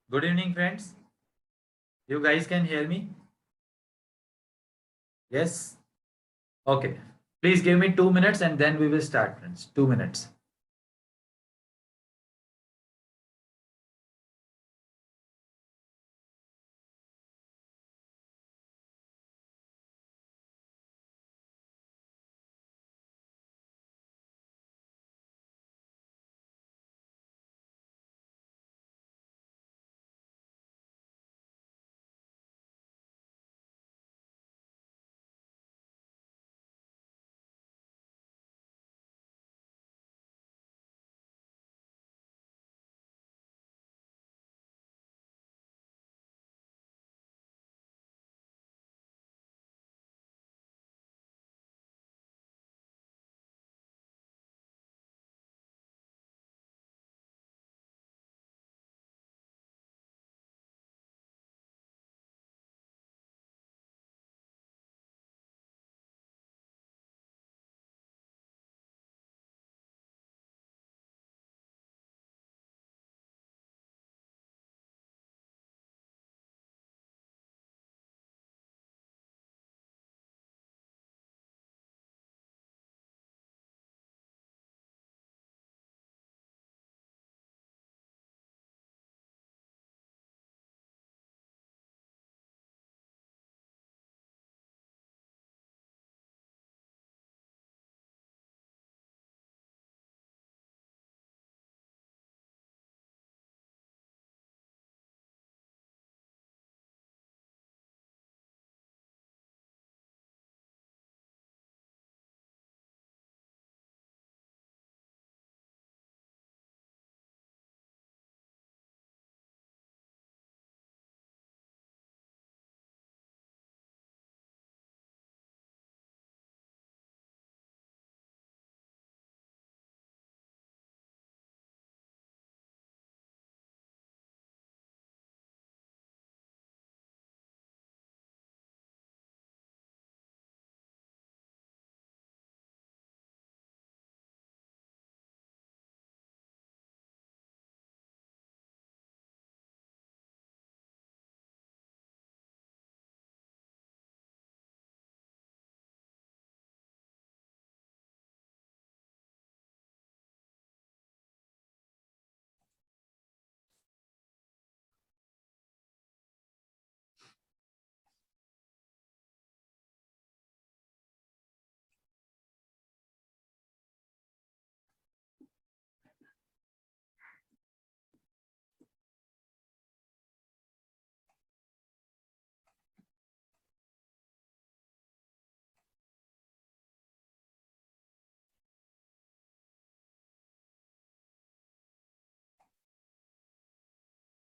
Good evening, friends. You guys can hear me? Yes? Okay. Please give me 2 minutes and then we will start, friends. 2 minutes.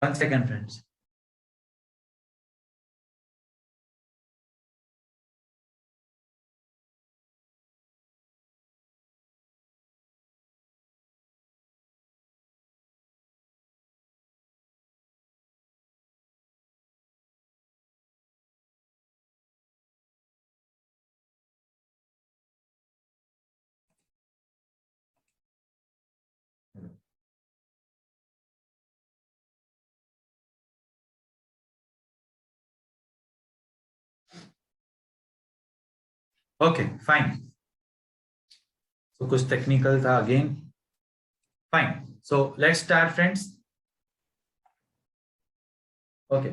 One second, friends. Okay, fine. So कुछ technical था again. Fine. So let's start, friends. Okay.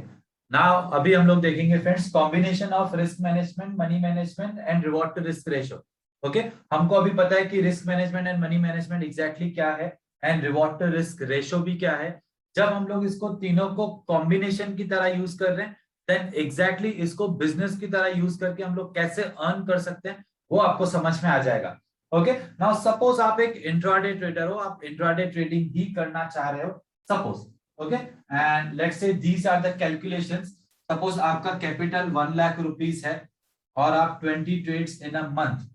Now अभी हम लोग देखेंगे friends combination of risk management, money management and reward to risk ratio. Okay, हमको अभी पता है कि risk management and money management exactly क्या है and reward to risk ratio भी क्या है. जब हम लोग इसको तीनों को कॉम्बिनेशन की तरह यूज कर रहे हैं देन एग्जैक्टली इसको बिजनेस की तरह यूज करके हम लोग कैसे अर्न कर सकते हैं वो आपको समझ में आ जाएगा. ओके, नाउ सपोज आप एक इंट्राडे ट्रेडर हो, आप इंट्राडे ट्रेडिंग ही करना चाह रहे हो suppose. Okay, and let's say these are the calculations. Suppose आपका कैपिटल 1 लाख रुपीस है और आप 20 trades in a month,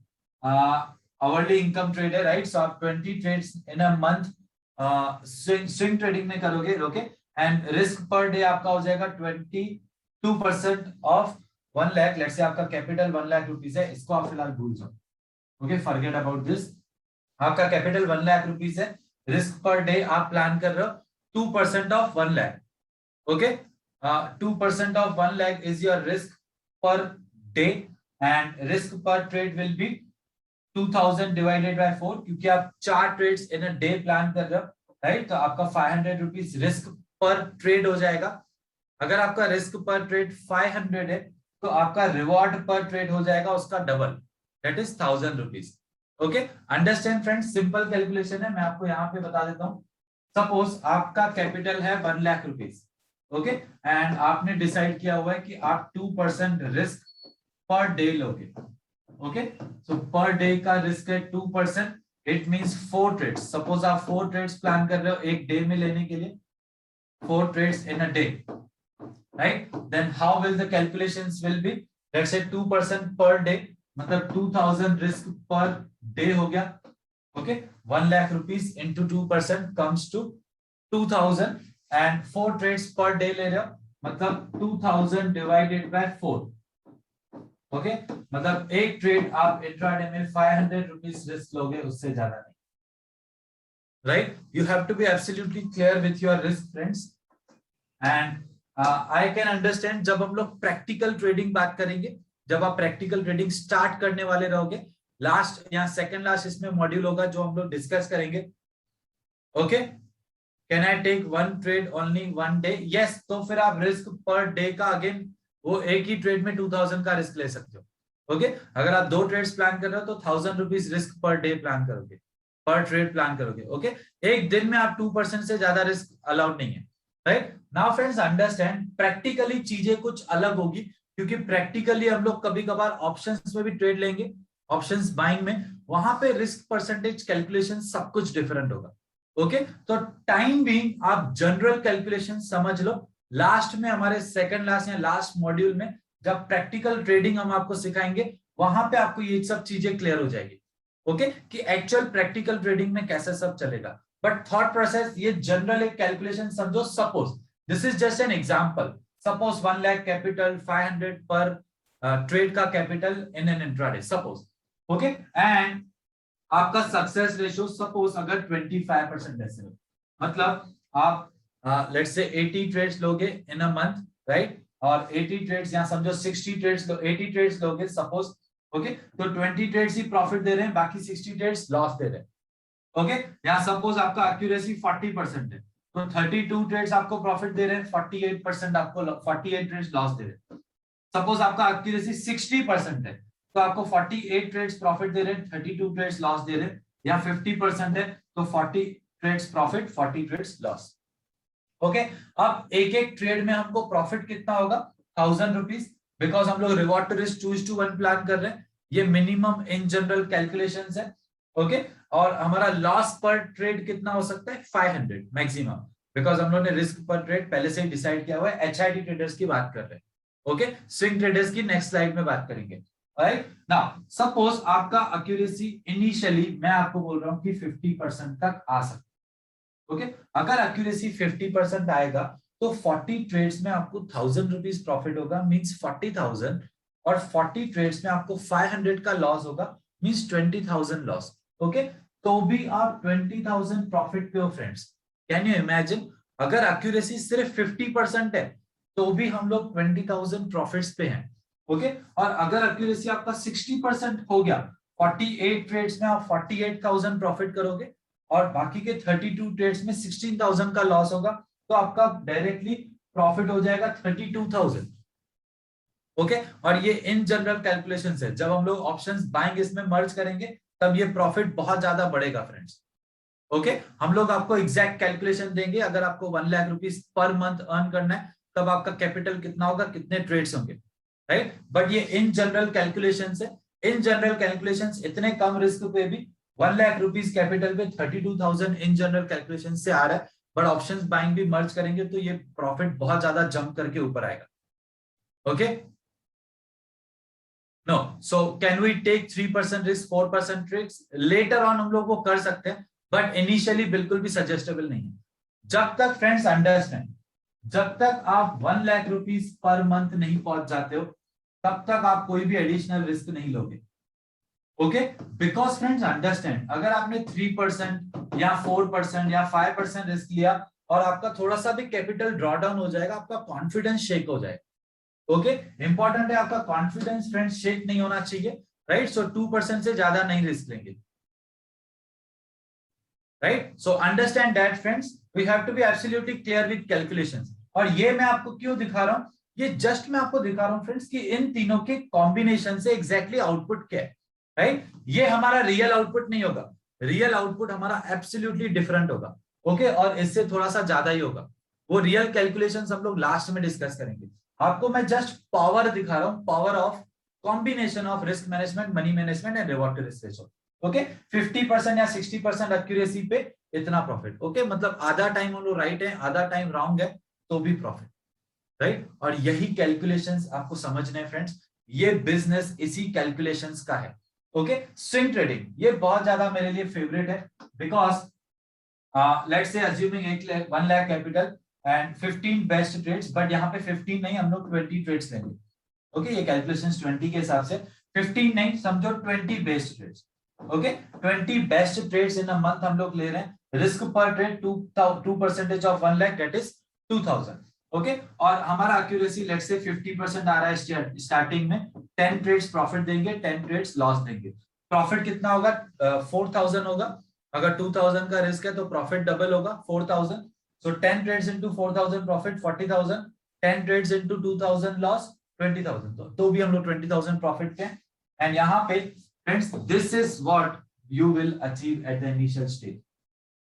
hourly income trader right. So आप 20 trades in a month swing trading में करोगे. ओके, एंड रिस्क पर डे आपका हो जाएगा 22% ऑफ 1 लाख. लेट्स से आपका कैपिटल 1 लाख रुपीस है, इसको आप फिलहाल भूल जाओ. Okay, forget about this. आपका कैपिटल 1 लाख रुपीस है, रिस्क पर डे आप प्लान कर रहे हो 2% of 1 lakh. Okay, 2% of 1 lakh is your risk per day and risk per trade will be 2000 divided by 4 क्योंकि आप 4 trades in a day plan कर रहे हो, राइट? तो आपका 500 रुपीज रिस्क पर ट्रेड हो जाएगा। अगर आपका रिस्क पर ट्रेड 500 है तो आपका रिवॉर्ड पर ट्रेड हो जाएगा उसका double, that is 1000 rupees. Okay, understand friends? Simple calculation है, मैं आपको यहाँ पे बता देता हूँ। सपोज आपका कैपिटल है 1 लाख रुपीज, ओके, एंड आपने डिसाइड किया हुआ है कि आप 2% रिस्क पर डे लोगे। ओके, सो पर डे का रिस्क है 2%, इट मींस 4 ट्रेड्स। सपोज आप 4 ट्रेड्स प्लान कर रहे हो एक डे में लेने के लिए, 4 trades in a day, right? Then how will the calculations will be, let's say 2% per day, मतलब 2000 रिस्क पर डे हो गया। Okay, 1 lakh rupees into 2% comes to 2000 and 4 trades per day ले रहे हो, मतलब 2000 डिवाइडेड बाय 4। ओके, मतलब एक ट्रेड आप इंट्राडे में 500 रुपीज रिस्क लोगे, उससे ज्यादा नहीं, right? You have to be absolutely clear with your risk friends. And I can understand जब हम लोग प्रैक्टिकल ट्रेडिंग बात करेंगे, जब आप प्रैक्टिकल ट्रेडिंग स्टार्ट करने वाले रहोगे, लास्ट या सेकंड लास्ट इसमें मॉड्यूल होगा जो हम लोग डिस्कस करेंगे। Okay, can I take 1 trade only 1 day? Yes, तो फिर आप रिस्क पर डे का अगेन वो एक ही ट्रेड में 2000 का रिस्क ले सकते हो। ओके, अगर आप 2 ट्रेड्स प्लान कर रहे हो तो 1000 रुपीज रिस्क पर डे प्लान करोगे, पर ट्रेड प्लान करोगे। ओके, एक दिन में आप 2% से ज्यादा रिस्क अलाउड नहीं है, right? Now friends understand, practically चीजें कुछ अलग होगी क्योंकि प्रैक्टिकली हम लोग कभी कभार ऑप्शंस में भी ट्रेड लेंगे, ऑप्शंस बाइंग में, वहां पे रिस्क परसेंटेज कैलकुलेशन सब कुछ डिफरेंट होगा। ओके, तो टाइम बीइंग आप जनरल कैलकुलेशन समझ लो, लास्ट में हमारे सेकंड लास्ट या लास्ट मॉड्यूल में जब प्रैक्टिकल ट्रेडिंग हम आपको सिखाएंगे वहां पे आपको ये सब चीजें क्लियर हो जाएगी। ओके, कि एक्चुअल प्रैक्टिकल ट्रेडिंग में कैसे सब चलेगा, बट थॉट प्रोसेस ये जनरल एक कैलकुलेशन समझो। Suppose this is just an example, suppose 1 lakh capital, 500 पर ट्रेड का capital in an intraday suppose. Okay, and आपका सक्सेस रेशियो सपोज अगर 25% ऐसे हो, मतलब आप लेट्स से 80 ट्रेड्स लोगे इन अ मंथ, राइट? और 80 ट्रेड्स या समझो 60 ट्रेड्स 80 ट्रेड्स लोगे सपोज। ओके, तो 20 ट्रेड्स ही प्रॉफिट दे रहे हैं, बाकी 60 ट्रेड्स लॉस दे रहे हैं। ओके, यहाँ सपोज आपका एक्यूरेसी 40% है तो 32 ट्रेड्स आपको प्रॉफिट दे रहे हैं, 48% आपको 48 ट्रेड्स लॉस दे रहे हैं। सपोज आपका एक्यूरेसी 60% है तो आपको 48 ट्रेड्स प्रॉफिट दे रहे हैं, 32 ट्रेड्स लॉस दे रहे हैं। या 50% है तो 40 trades profit, 40 trades loss. Okay, अब एक एक ट्रेड में हमको प्रॉफिट कितना होगा? 1000 रुपीज, बिकॉज हम लोग रिवॉर्ड टू रिस्क 2:1 प्लान कर रहे हैं, ये मिनिमम इन जनरल कैलकुलेशंस है। ओके, और हमारा लॉस पर ट्रेड कितना हो सकता है? 500 मैक्सिमम, बिकॉज हम लोग ने रिस्क पर ट्रेड पहले से ही डिसाइड किया हुआ है। एचआईटी ट्रेडर्स की बात कर रहे हैं, ओके, स्विंग ट्रेडर्स की नेक्स्ट स्लाइड में बात करेंगे। राइट नाउ सपोज आपका एक्यूरेसी इनिशियली मैं आपको बोल रहा हूं कि 50% तक आ सकता है। ओके, अगर एक्यूरेसी 50% आएगा तो 40 ट्रेड्स में आपको 1000 रुपीज प्रॉफिट होगा, मींस 40,000, और 40 ट्रेड्स में आपको 500 का लॉस होगा, मींस 20,000 लॉस। ओके, तो भी आप 20,000 प्रॉफिट पे हो फ्रेंड्स। कैन यू इमेजिन, अगर एक्यूरेसी सिर्फ 50% है तो भी हम लोग 20,000 प्रॉफिट्स पे हैं। ओके, और अगर एक्यूरेसी आपका 60% हो गया, 48 ट्रेड्स में आप 48,000 प्रॉफिट करोगे और बाकी के 32 ट्रेड्स में 16,000 का लॉस होगा, तो आपका डायरेक्टली प्रॉफिट हो जाएगा 32,000। ओके, और ये इन जनरल कैलकुलेशंस है, जब हम लोग ऑप्शंस बाइंग इसमें मर्ज करेंगे तब ये प्रॉफिट बहुत ज्यादा बढ़ेगा फ्रेंड्स। ओके, हम लोग आपको एग्जैक्ट कैलकुलेशन देंगे, अगर आपको 1 lakh rupees per month earn करना है तब आपका कैपिटल कितना होगा, कितने ट्रेड्स होंगे, राइट? बट ये इन जनरल कैलकुलेशंस है। इन जनरल कैलकुलेशंस इतने कम रिस्क पे भी 1 लाख रुपीज कैपिटल पे 32,000 इन जनरल कैलकुलेशन से आ रहा है, बट ऑप्शंस बाइंग भी मर्ज करेंगे तो ये प्रॉफिट बहुत ज्यादा जंप करके ऊपर आएगा। Okay, no, so can we take 3% risk, 4% risk? Later on हम लोग वो कर सकते हैं, बट इनिशियली बिल्कुल भी सजेस्टेबल नहीं है। जब तक फ्रेंड्स अंडरस्टैंड, जब तक आप 1 लाख रुपीज पर मंथ नहीं पहुंच जाते हो तब तक आप कोई भी एडिशनल रिस्क नहीं लोगे। ओके, बिकॉज फ्रेंड्स अंडरस्टैंड, अगर आपने 3% या 4% या 5% रिस्क लिया और आपका थोड़ा सा भी कैपिटल ड्रॉ डाउन हो जाएगा, आपका कॉन्फिडेंस शेक हो जाएगा। ओके, इंपॉर्टेंट है आपका कॉन्फिडेंस फ्रेंड्स शेक नहीं होना चाहिए, राइट। सो 2% से ज्यादा नहीं रिस्क लेंगे, right. So understand that friends, we have to be absolutely clear with calculations. और ये मैं आपको क्यों दिखा रहा हूं, ये जस्ट मैं आपको दिखा रहा हूं फ्रेंड्स कि इन तीनों के कॉम्बिनेशन से एग्जैक्टली आउटपुट क्या है, राइट। ये हमारा रियल आउटपुट नहीं होगा, रियल आउटपुट हमारा एब्सोल्युटली डिफरेंट होगा, ओके, और इससे थोड़ा सा ज्यादा ही होगा। वो रियल कैलकुलेशंस हम लोग लास्ट में डिस्कस करेंगे। आपको मैं जस्ट पावर दिखा रहा हूं, power of combination of risk management, money management and reward to risk ratio. Okay, 50% या 60% एक्यूरेसी पे इतना प्रॉफिट, ओके, मतलब आधा टाइम हम लोग राइट है, आधा टाइम रॉन्ग है तो भी प्रॉफिट, राइट। और यही कैलकुलेशंस आपको समझने हैं फ्रेंड्स, ये बिजनेस इसी कैलकुलेशंस का है, ओके। स्विंग ट्रेडिंग ये बहुत ज्यादा मेरे लिए फेवरेट है, because let's say assuming 1 lakh capital and 15 best trades, but यहाँ पे 15 नहीं, हम लोग 20 ट्रेड्स लेंगे, ओके। ये कैलकुलेशंस 20 के हिसाब से, 15 नहीं, समझो 20 best trades, okay. 20 best trades in a month हम लोग ले रहे हैं, risk per trade 2% of 1 lakh that is 2000, okay. और हमारा एक्यूरेसी लेट्स से 50% आ रहा है स्टार्टिंग में, 10 ट्रेड्स प्रॉफिट देंगे, 10 ट्रेड्स लॉस देंगे। प्रॉफिट कितना होगा, 4000 होगा। अगर 2000 का रिस्क है तो प्रॉफिट डबल होगा, 4000। So 10 trades into 4000 profit 40000, 10 trades into 2000 loss 20000, तो भी हम लोग 20000 प्रॉफिट के। एंड यहाँ पे friends this is what you will achieve at the initial stage,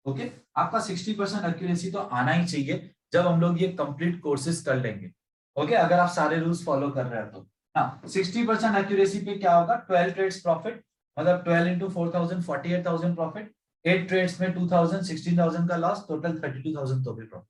okay. आपका 60% एक्यूरेसी तो आना ही चाहिए जब हम लोग ये कंप्लीट कोर्सेज कर लेंगे, ओके, अगर आप सारे रूल्स फॉलो कर रहे हैं तो। हाँ, 60% एक्यूरेसी पे क्या होगा, 12 ट्रेड्स प्रॉफिट, मतलब 12 इंटू 4000 48,000 प्रॉफिट, 8 ट्रेड्स में 2000 16,000 का लॉस, टोटल 32,000 तो भी प्रॉफिट।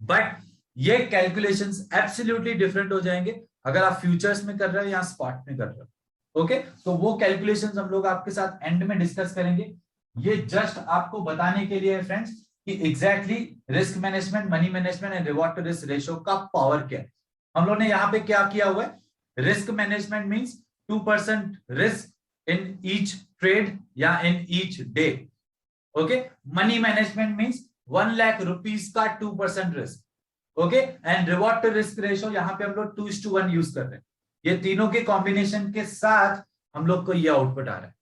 बट ये कैलकुलेशंस एब्सोल्युटली डिफरेंट हो जाएंगे अगर आप फ्यूचर्स में कर रहे हो या स्पॉट में कर रहे हो, ओके। तो वो कैलकुलेशंस हम लोग आपके साथ एंड में डिस्कस करेंगे। ये जस्ट आपको बताने के लिए है फ्रेंड्स कि exactly risk management, money management and reward to risk ratio का पावर क्या है। हम लोग ने यहाँ पे क्या किया हुआ है, risk management means 2% risk in each trade या in each day, okay. Money management means 1 lakh rupees का 2% risk, okay. And reward to risk ratio यहाँ पे हम लोग 2:1 यूज कर रहे हैं। ये तीनों के कॉम्बिनेशन के साथ हम लोग को ये आउटपुट आ रहा है,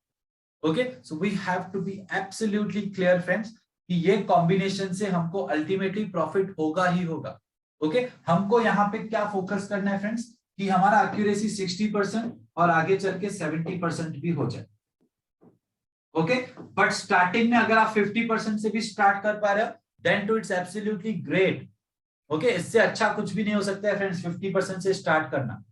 okay. So we have to be absolutely clear friends कि ये कॉम्बिनेशन से हमको अल्टीमेटली प्रॉफिट होगा ही होगा, ओके। हमको यहाँ पे क्या फोकस करना है फ्रेंड्स कि हमारा एक्यूरेसी 60% और आगे चल के 70% भी हो जाए, ओके। बट स्टार्टिंग में अगर आप 50% से भी स्टार्ट कर पा रहे हो then too it's absolutely great, okay. इससे अच्छा कुछ भी नहीं हो सकता है फ्रेंड्स 50% से स्टार्ट करना,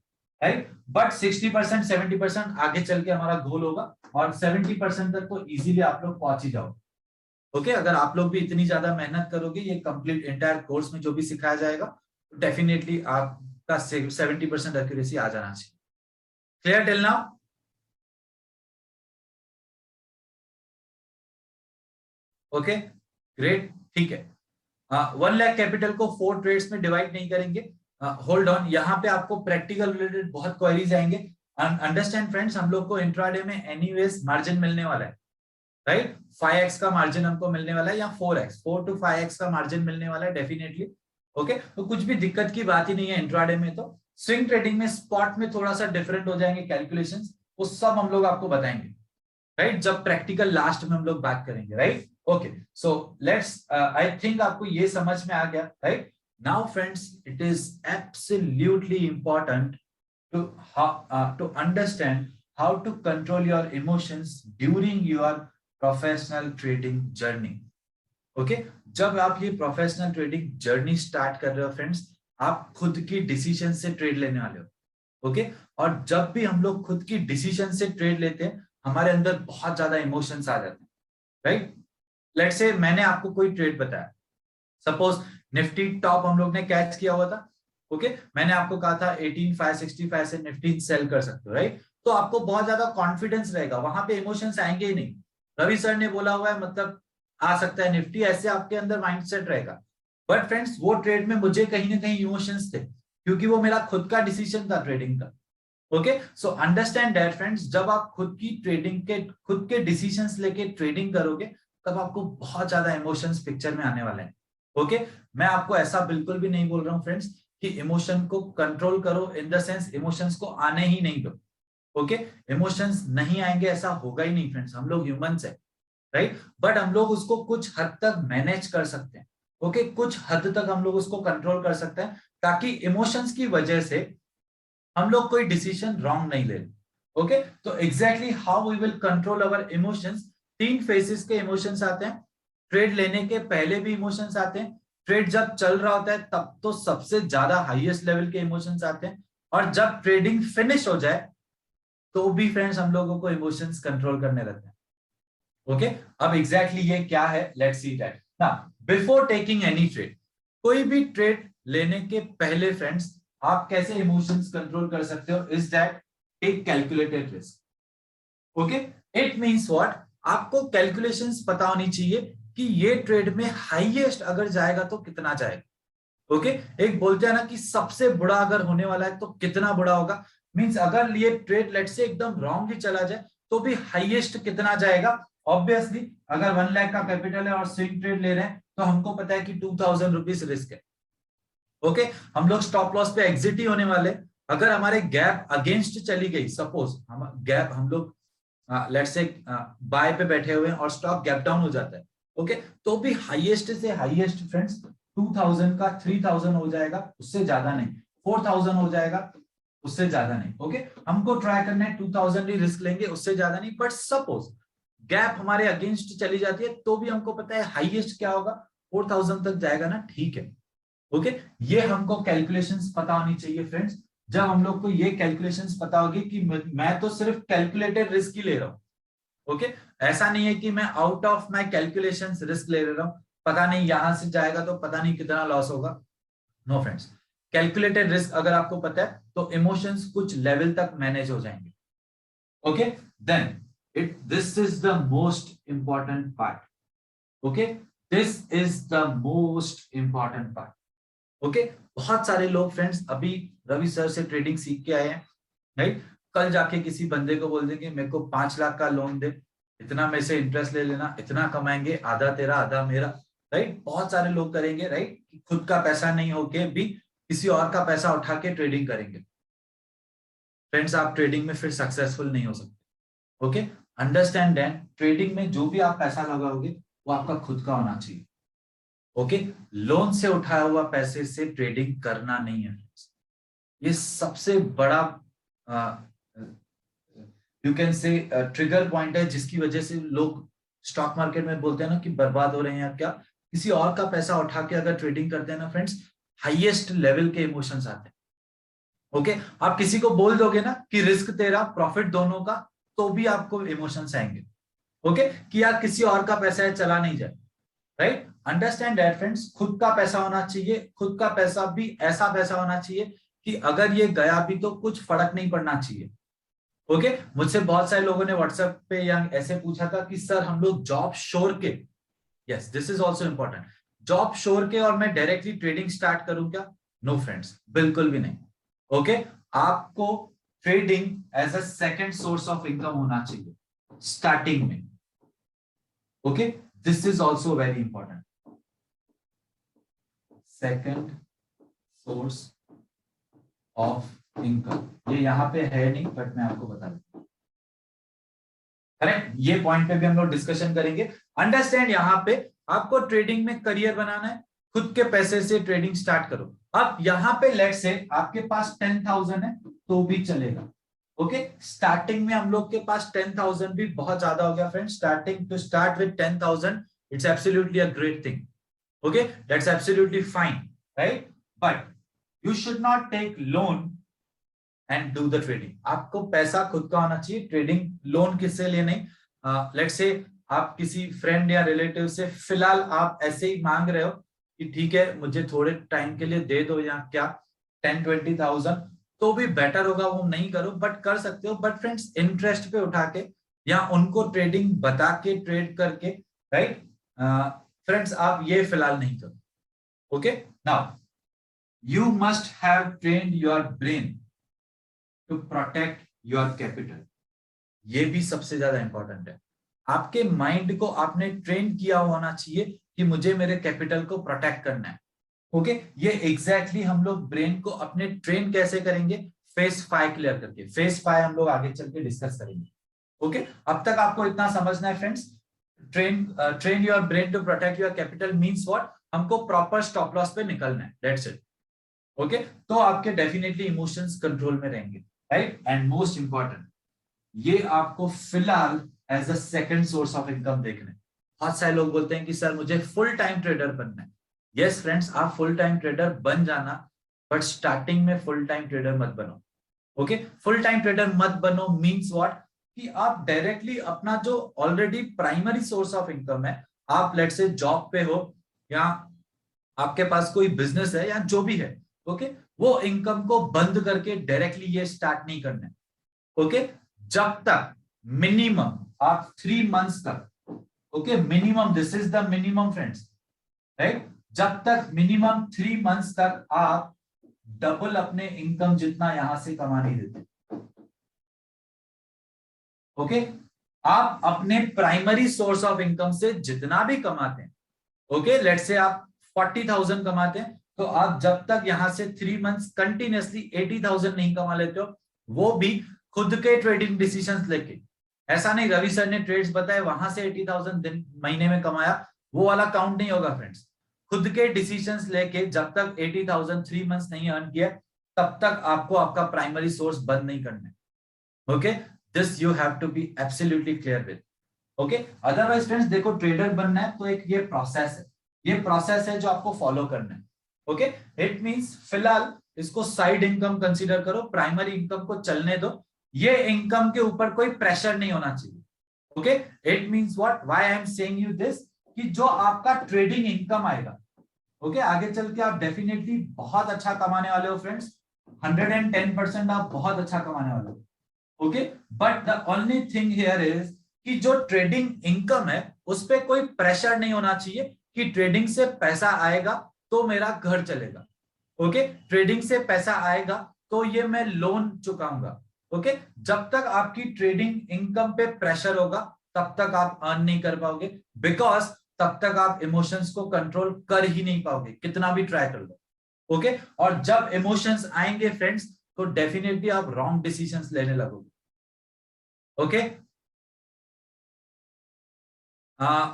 राइट। बट 60% 70% आगे चल के हमारा गोल होगा और 70% तक तो इजीली आप लोग पहुंच ही जाओ, ओके। अगर आप लोग भी इतनी ज्यादा मेहनत करोगे, ये कंप्लीट एंटायर कोर्स में जो भी सिखाया जाएगा तो डेफिनेटली आपका 70% एक्यूरेसी आ जाना चाहिए। Clear till now? Okay, great, ठीक है। 1 लाख कैपिटल को 4 ट्रेड्स में डिवाइड नहीं करेंगे। होल्ड ऑन, यहाँ पे आपको प्रैक्टिकल रिलेटेड बहुत क्वेरीज आएंगे। अंडरस्टैंड फ्रेंड्स, हम लोग को इंट्राडे में एनीवेज मार्जिन मिलने वाला है, राइट। 5x का मार्जिन हमको मिलने वाला है या 4x 4 to 5x का मार्जिन मिलने वाला है डेफिनेटली, ओके। तो कुछ भी दिक्कत की बात ही नहीं है इंट्राडे में। तो स्विंग ट्रेडिंग में स्पॉट में थोड़ा सा डिफरेंट हो जाएंगे कैलकुलेशंस, वो सब हम लोग आपको बताएंगे, राइट, जब प्रैक्टिकल लास्ट में हम लोग बात करेंगे, right. Okay, so let's, I think आपको ये समझ में आ गया, right. Now friends, it is absolutely important to understand how to control your emotions during your professional trading journey, okay. जब आप ये प्रोफेशनल ट्रेडिंग जर्नी स्टार्ट कर रहे हो फ्रेंड्स, आप खुद की डिसीजन से ट्रेड लेने वाले हो, ओके। और जब भी हम लोग खुद की डिसीजन से ट्रेड लेते हैं हमारे अंदर बहुत ज्यादा इमोशंस आ जाते हैं, राइट। लेट्स से मैंने आपको कोई ट्रेड बताया, सपोज निफ्टी टॉप हम लोग ने कैच किया हुआ था, ओके। मैंने आपको कहा था 18,565 से निफ्टी सेल कर सकते हो, राइट। तो आपको बहुत ज्यादा कॉन्फिडेंस रहेगा, वहां पे इमोशंस आएंगे ही नहीं। रवि सर ने बोला हुआ है मतलब आ सकता है निफ्टी, ऐसे आपके अंदर माइंडसेट रहेगा। बट फ्रेंड्स, वो ट्रेड में मुझे कहीं ना कहीं इमोशंस थे, क्योंकि वो मेरा खुद का डिसीजन था ट्रेडिंग का, okay. So understand that friends, जब आप खुद की ट्रेडिंग के खुद के डिसीजंस लेके ट्रेडिंग करोगे तब आपको बहुत ज्यादा इमोशंस पिक्चर में आने वाले हैं, ओके मैं आपको ऐसा बिल्कुल भी नहीं बोल रहा हूं फ्रेंड्स कि इमोशन को कंट्रोल करो, इन द सेंस इमोशंस को आने ही नहीं दो। ओके इमोशंस नहीं आएंगे ऐसा होगा ही नहीं फ्रेंड्स, हम लोग ह्यूमंस है, राइट। बट हम लोग उसको कुछ हद तक मैनेज कर सकते हैं। ओके कुछ हद तक हम लोग उसको कंट्रोल कर सकते हैं, ताकि इमोशंस की वजह से हम लोग कोई डिसीजन रॉन्ग नहीं ले। ओके तो exactly how we will control our emotions, 3 phases के इमोशंस आते हैं। ट्रेड लेने के पहले भी इमोशंस आते हैं, ट्रेड जब चल रहा होता है तब तो सबसे ज्यादा हाईएस्ट लेवल के इमोशंस आते हैं, और जब ट्रेडिंग फिनिश हो जाए तो भी फ्रेंड्स हम लोगों को इमोशंस कंट्रोल करने रहते हैं। ओके अब एग्जैक्टली ये क्या है, let's see that now. Before taking any trade, कोई भी ट्रेड लेने के पहले फ्रेंड्स आप कैसे इमोशंस कंट्रोल कर सकते हो, is that take calculated risk. Okay it means what, आपको कैलकुलेशंस पता होनी चाहिए कि ये ट्रेड में हाईएस्ट अगर जाएगा तो कितना जाएगा। ओके एक बोलते हैं ना कि सबसे बुरा अगर होने वाला है तो कितना बुरा होगा, मींस अगर ये ट्रेड लेट से एकदम रॉन्ग ही चला जाए तो भी हाईएस्ट कितना जाएगा। ऑब्वियसली अगर 1 लाख का कैपिटल है और स्विंग ट्रेड ले रहे हैं तो हमको पता है कि 2000 रुपीज रिस्क है। ओके हम लोग स्टॉप लॉस पे एग्जिट ही होने वाले। अगर हमारे गैप अगेंस्ट चली गई, सपोज हम गैप हम लोग लेट्स से बाय पे बैठे हुए हैं और स्टॉक गैप डाउन हो जाता है, ओके तो भी हाईएस्ट से हाईएस्ट फ्रेंड्स 2000 का 3000 हो जाएगा, उससे ज्यादा नहीं। 4000 हो जाएगा, उससे ज्यादा नहीं। ओके हमको ट्राई करना है 2000 ही रिस्क लेंगे, उससे ज्यादा नहीं। बट सपोज गैप हमारे अगेंस्ट चली जाती है तो भी हमको पता है हाईएस्ट क्या होगा, 4000 तक जाएगा ना, ठीक है। ओके ये हमको कैलकुलेशंस पता होनी चाहिए फ्रेंड्स। जब हम लोग को ये कैलकुलेशंस पता होगी कि मैं तो सिर्फ कैलकुलेटेड रिस्क ही ले रहा हूं। ओके ऐसा नहीं है कि मैं out of my calculations risk ले रहा हूं, पता नहीं यहां से जाएगा तो पता नहीं कितना लॉस होगा। नो फ्रेंड्स कैलकुलेटेड रिस्क अगर आपको पता है तो इमोशंस कुछ लेवल तक मैनेज हो जाएंगे। Okay then this is the most important part. Okay this is the most important part. Okay बहुत सारे लोग फ्रेंड्स अभी रवि सर से ट्रेडिंग सीख के आए हैं, राइट। कल जाके किसी बंदे को बोल देंगे मेरे को 5 लाख का लोन दे, इतना में से इंटरेस्ट ले लेना, इतना कमाएंगे, आधा तेरा आधा मेरा, राइट। बहुत सारे लोग करेंगे, राइट। खुद का पैसा नहीं होके भी किसी और का पैसा उठा के ट्रेडिंग करेंगे। फ्रेंड्स आप ट्रेडिंग में फिर सक्सेसफुल नहीं हो सकते। ओके अंडरस्टैंड दैट ट्रेडिंग में जो भी आप पैसा लगाओगे वो आपका खुद का होना चाहिए। ओके लोन से उठाया हुआ पैसे से ट्रेडिंग करना नहीं है। ये सबसे बड़ा you can say trigger point है जिसकी वजह से लोग स्टॉक मार्केट में बोलते हैं ना कि बर्बाद हो रहे हैं या क्या, किसी और का पैसा उठा के अगर ट्रेडिंग करते हैं ना फ्रेंड्स, हाईएस्ट लेवल के इमोशंस आते हैं। ओके आप किसी को बोल दोगे ना कि रिस्क तेरा प्रॉफिट दोनों का, तो भी आपको इमोशंस आएंगे। ओके कि यार किसी और का पैसा है चला नहीं जाए, राइट। अंडरस्टैंड दैट फ्रेंड्स खुद का पैसा होना चाहिए, खुद का पैसा भी ऐसा पैसा होना चाहिए कि अगर ये गया भी तो कुछ फर्क नहीं पड़ना चाहिए। ओके मुझसे बहुत सारे लोगों ने व्हाट्सएप पे या ऐसे पूछा था कि सर हम लोग जॉब छोड़ के, yes this is also important, job छोड़ के और मैं डायरेक्टली ट्रेडिंग स्टार्ट करूं क्या? नो फ्रेंड्स बिल्कुल भी नहीं। ओके आपको trading as a second source of income होना चाहिए स्टार्टिंग में। Okay this is also very important, second source of income. ये यहां पे है नहीं बट मैं आपको बता दूं, करेक्ट। ये पॉइंट पे भी हम लोग डिस्कशन करेंगे। अंडरस्टैंड यहां पे आपको ट्रेडिंग में करियर बनाना है, खुद के पैसे से ट्रेडिंग स्टार्ट करो। अब यहां पे लेट से आपके पास 10,000 है तो भी चलेगा। ओके स्टार्टिंग में हम लोग के पास 10,000 भी बहुत ज्यादा हो गया friends. Starting to start with 10,000 it's absolutely a great thing. Okay that's absolutely fine, right. But you should not take loan and do the trading. आपको पैसा खुद का होना चाहिए। ट्रेडिंग लोन किससे लिए नहीं, लेट्स से आप किसी फ्रेंड या रिलेटिव से फिलहाल आप ऐसे ही मांग रहे हो कि ठीक है मुझे थोड़े टाइम के लिए दे दो या क्या 10-20,000, तो भी बेटर होगा वो नहीं करो, बट कर सकते हो। बट फ्रेंड्स इंटरेस्ट पे उठा के या उनको ट्रेडिंग बता के ट्रेड करके, राइट फ्रेंड्स आप ये फिलहाल नहीं करो। Okay now you must have trained your brain to protect your capital. ये भी सबसे ज्यादा इंपॉर्टेंट है। आपके माइंड को आपने ट्रेन किया होना चाहिए कि मुझे मेरे कैपिटल को प्रोटेक्ट करना है। ओके, ये एग्जैक्टली हम लोग ब्रेन को अपने ट्रेन कैसे करेंगे, फेज 5 क्लियर करके। फेज 5 हम लोग आगे चल के डिस्कस करेंगे। ओके, अब तक आपको इतना समझना है friends. Train your brain to protect your capital means what, हमको प्रॉपर स्टॉप लॉस पे निकलना है, दैट्स इट। ओके, तो आपके डेफिनेटली इमोशंस कंट्रोल में रहेंगे, राइट। एंड मोस्ट इंपॉर्टेंट, ये आपको फिलहाल as a second source of income देखना है। बहुत सारे लोग बोलते हैं कि सर मुझे फुल टाइम ट्रेडर बनना है। यस फ्रेंड्स, आप फुल टाइम ट्रेडर बन जाना, बट स्टार्टिंग में फुल टाइम ट्रेडर मत बनो। ओके, फुल टाइम ट्रेडर मत बनो मींस व्हाट, कि आप डायरेक्टली अपना जो already primary source of income है, आप लेट्स से जॉब पे हो या आपके पास कोई बिजनेस है या जो भी है, ओके, वो इनकम को बंद करके डायरेक्टली ये स्टार्ट नहीं करना है। ओके, जब तक मिनिमम आप 3 मंथ्स तक, okay, minimum, this is the minimum friends, right, जब तक मिनिमम 3 मंथ्स तक आप डबल अपने इनकम जितना यहां से कमा नहीं देते। ओके, आप अपने प्राइमरी सोर्स ऑफ इनकम से जितना भी कमाते हैं, ओके, लेट्स से आप 40,000 कमाते हैं, तो आप जब तक यहां से 3 मंथ्स कंटिन्यूअसली 80,000 नहीं कमा लेते हो, वो भी खुद के ट्रेडिंग डिसीजंस लेके, ऐसा नहीं रवि सर ने ट्रेड्स बताए वहां से 80,000 दिन महीने में कमाया, वो वाला काउंट नहीं होगा फ्रेंड्स। खुद के डिसीजंस लेके जब तक 80,000 3 मंथ्स नहीं अर्न किया, तब तक आपको आपका प्राइमरी सोर्स बंद नहीं करना है। Okay, this you have to be absolutely clear with. Okay, otherwise friends देखो, ट्रेडर बनना है तो एक ये प्रोसेस है, ये प्रोसेस है जो आपको फॉलो करना है। ओके, इट मींस फिलहाल इसको साइड इनकम कंसीडर करो, प्राइमरी इनकम को चलने दो, ये इनकम के ऊपर कोई प्रेशर नहीं होना चाहिए। Okay, it means what, why I am saying you this, कि जो आपका ट्रेडिंग इनकम आएगा, ओके, आगे चल के आप डेफिनेटली बहुत अच्छा कमाने वाले हो फ्रेंड्स, 110% आप बहुत अच्छा कमाने वाले हो। Okay, but the only thing here is कि जो ट्रेडिंग इनकम है उस पर कोई प्रेशर नहीं होना चाहिए कि ट्रेडिंग से पैसा आएगा तो मेरा घर चलेगा। ओके, ट्रेडिंग से पैसा आएगा तो ये मैं लोन चुकाऊंगा। ओके, जब तक आपकी ट्रेडिंग इनकम पे प्रेशर होगा तब तक आप अर्न नहीं कर पाओगे, बिकॉज तब तक आप इमोशंस को कंट्रोल कर ही नहीं पाओगे, कितना भी ट्राई कर लो। ओके, और जब इमोशंस आएंगे फ्रेंड्स, तो डेफिनेटली आप रॉन्ग डिसीजंस लेने लगोगे। Okay,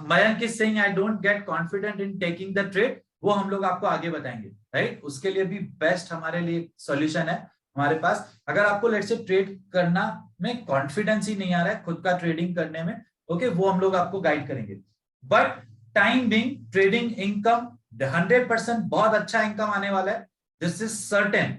Mayank is saying I don't get confident in taking the trade, वो हम लोग आपको आगे बताएंगे, राइट। उसके लिए भी बेस्ट हमारे लिए सॉल्यूशन है हमारे पास। अगर आपको लेट्स से ट्रेड करना में कॉन्फिडेंस ही नहीं आ रहा है खुद का ट्रेडिंग करने में, ओके, वो हम लोग आपको गाइड करेंगे। But time being trading income 100% बहुत अच्छा इनकम आने वाला है, दिस इज सर्टेन,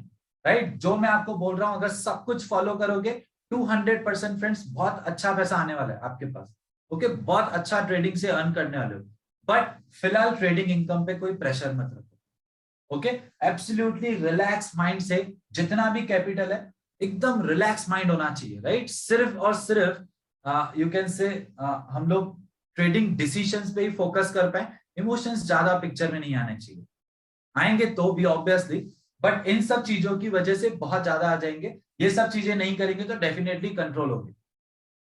राइट। जो मैं आपको बोल रहा हूं, अगर सब कुछ फॉलो करोगे 200% फ्रेंड्स बहुत अच्छा पैसा आने वाला है आपके पास। ओके, बहुत अच्छा ट्रेडिंग से अर्न करने वाले हो, बट फिलहाल ट्रेडिंग इनकम पे कोई प्रेशर मत रखो। ओके, एब्सोल्युटली रिलैक्स माइंड से जितना भी कैपिटल है एकदम रिलैक्स माइंड होना चाहिए, राइट। सिर्फ और सिर्फ यू कैन से हम लोग ट्रेडिंग डिसीजंस पे ही फोकस कर पाए, इमोशंस ज्यादा पिक्चर में नहीं आने चाहिए, आएंगे तो भी ऑब्वियसली, बट इन सब चीजों की वजह से बहुत ज्यादा आ जाएंगे, ये सब चीजें नहीं करेंगे तो डेफिनेटली कंट्रोल होगी।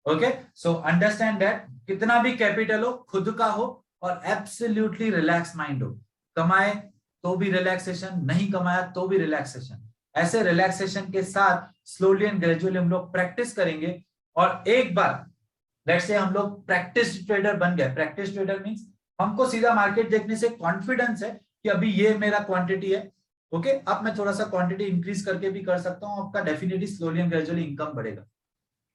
ओके, सो अंडरस्टैंड दैट, कितना भी कैपिटल हो खुद का हो और एब्सोल्युटली रिलैक्स माइंड हो, कमाए तो भी रिलैक्सेशन, नहीं कमाया तो भी रिलैक्सेशन, ऐसे रिलैक्सेशन के साथ स्लोली एंड ग्रेजुअली हम लोग प्रैक्टिस करेंगे। और एक बार लेट्स से हम लोग प्रैक्टिस ट्रेडर बन गए, प्रैक्टिस ट्रेडर मींस हमको सीधा मार्केट देखने से कॉन्फिडेंस है कि अभी ये मेरा क्वांटिटी है, ओके, अब मैं थोड़ा सा क्वांटिटी इंक्रीज करके भी कर सकता हूं, आपका definitely slowly and gradually income बढ़ेगा।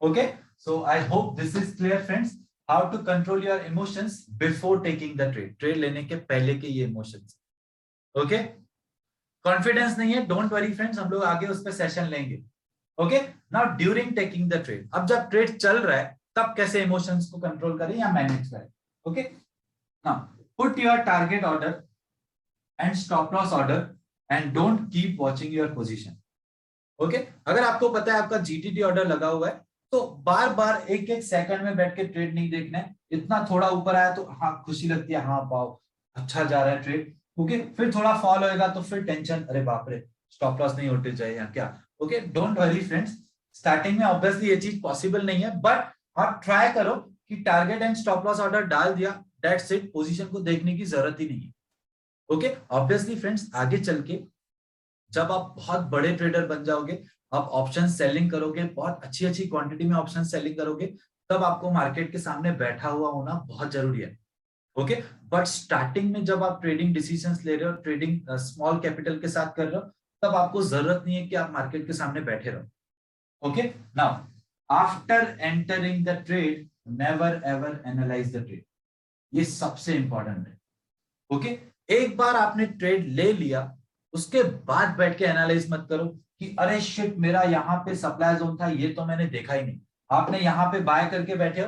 Okay, so I hope this is clear friends, how to control your emotions before taking the trade, trade लेने के पहले के ये emotions। okay, confidence नहीं है, don't worry friends, हम लोग आगे उस पे सेशन लेंगे। okay, now during taking the trade, अब जब ट्रेड चल रहा है तब कैसे इमोशंस को कंट्रोल करें या मैनेज करें। okay, now put your target order and stop loss order and don't keep watching your position। okay, अगर आपको पता है आपका जीटीटी ऑर्डर लगा हुआ है तो बार बार एक एक सेकंड में बैठ के ट्रेड नहीं देखना है, इतना थोड़ा ऊपर आया तो हाँ खुशी लगती है, हाँ पाओ अच्छा जा रहा है ट्रेड, ओके, फिर थोड़ा फॉल होएगा तो फिर टेंशन, अरे बाप रे स्टॉप लॉस नहीं उठे जाए या क्या। Okay, don't worry friends, starting में ऑब्वियसली ये चीज पॉसिबल नहीं है, बट आप ट्राई करो कि target and stop loss order डाल दिया, दैट्स इट, पोजीशन को देखने की जरूरत ही नहीं है। ओके, ऑब्वियसली फ्रेंड्स आगे चल के जब आप बहुत बड़े ट्रेडर बन जाओगे, आप ऑप्शन सेलिंग करोगे, बहुत अच्छी अच्छी क्वांटिटी में ऑप्शन सेलिंग करोगे, तब आपको मार्केट के सामने बैठा हुआ होना बहुत जरूरी है। ओके, बट स्टार्टिंग में जब आप ट्रेडिंग डिसीजंस ले रहे हो, ट्रेडिंग स्मॉल कैपिटल के साथ कर रहे हो, तब आपको जरूरत नहीं है कि आप मार्केट के सामने बैठे रहो। Okay, now after entering the trade never ever analyse the trade, ये सबसे इंपॉर्टेंट है। ओके, एक बार आपने ट्रेड ले लिया, उसके बाद बैठ के एनालाइज मत करो कि अरे शिट मेरा यहाँ पे सप्लाई जोन था, ये तो मैंने देखा ही नहीं। आपने यहाँ पे बाय करके बैठे हो,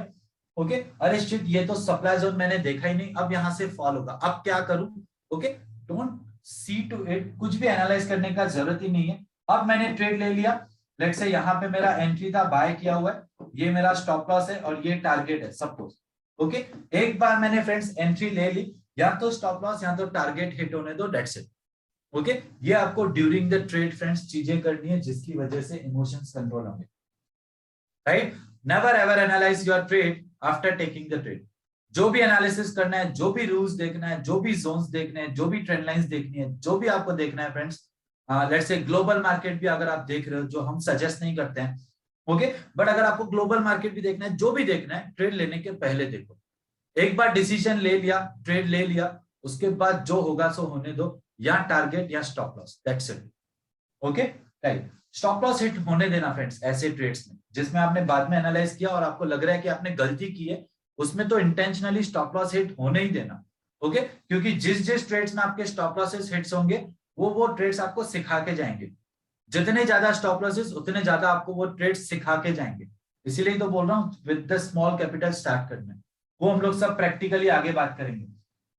ओके, अरे शिट ये तो सप्लाई जोन मैंने देखा ही नहीं, अब यहां से फॉल होगा, अब क्या करूं। Okay, don't see to it, कुछ भी एनालाइज करने का जरूरत ही नहीं है। अब मैंने ट्रेड ले लिया, लेट्स से यहाँ पे मेरा एंट्री था, बाय किया हुआ है, ये मेरा स्टॉप लॉस है और ये टारगेट है सपोज। ओके, एक बार मैंने फ्रेंड्स एंट्री ले ली, या तो स्टॉप लॉस या तो टारगेट हिट होने दो, दैट्स इट। ओके, ये आपको ड्यूरिंग द ट्रेड फ्रेंड्स चीजें करनी है जिसकी वजह से इमोशंस कंट्रोल होंगे, right. Never ever analyse your trade after taking the trade. जो भी एनालिसिस करना है, जो भी रूल्स देखना है, जो भी जोन्स देखने हैं, जो भी ट्रेंड लाइंस देखनी है, जो भी आपको देखना है friends, let's say global market भी अगर आप देख रहे हो, जो हम सजेस्ट नहीं करते हैं, ओके, बट अगर आपको ग्लोबल मार्केट भी देखना है, जो भी देखना है, ट्रेड लेने के पहले देखो। एक बार डिसीजन ले लिया, ट्रेड ले लिया, उसके बाद जो होगा सो होने दो, या टारगेट या stop loss, that's it. Okay, right, stop loss hit होने देना फ्रेंड्स ऐसे ट्रेड्स में जिसमें आपने बाद में एनालाइज किया और आपको लग रहा है कि आपने गलती की है, उसमें तो इंटेंशनली स्टॉप लॉस हिट होने ही देना। ओके, क्योंकि जिस जिस ट्रेड्स में आपके स्टॉप लॉसेस हिट्स होंगे, वो ट्रेड्स आपको सिखा के जाएंगे। जितने ज्यादा स्टॉप लॉसेस उतने ज्यादा आपको वो ट्रेड्स सिखा के जाएंगे। इसीलिए तो बोल रहा हूँ with the small capital start करना है, वो हम लोग सब प्रैक्टिकली आगे बात करेंगे।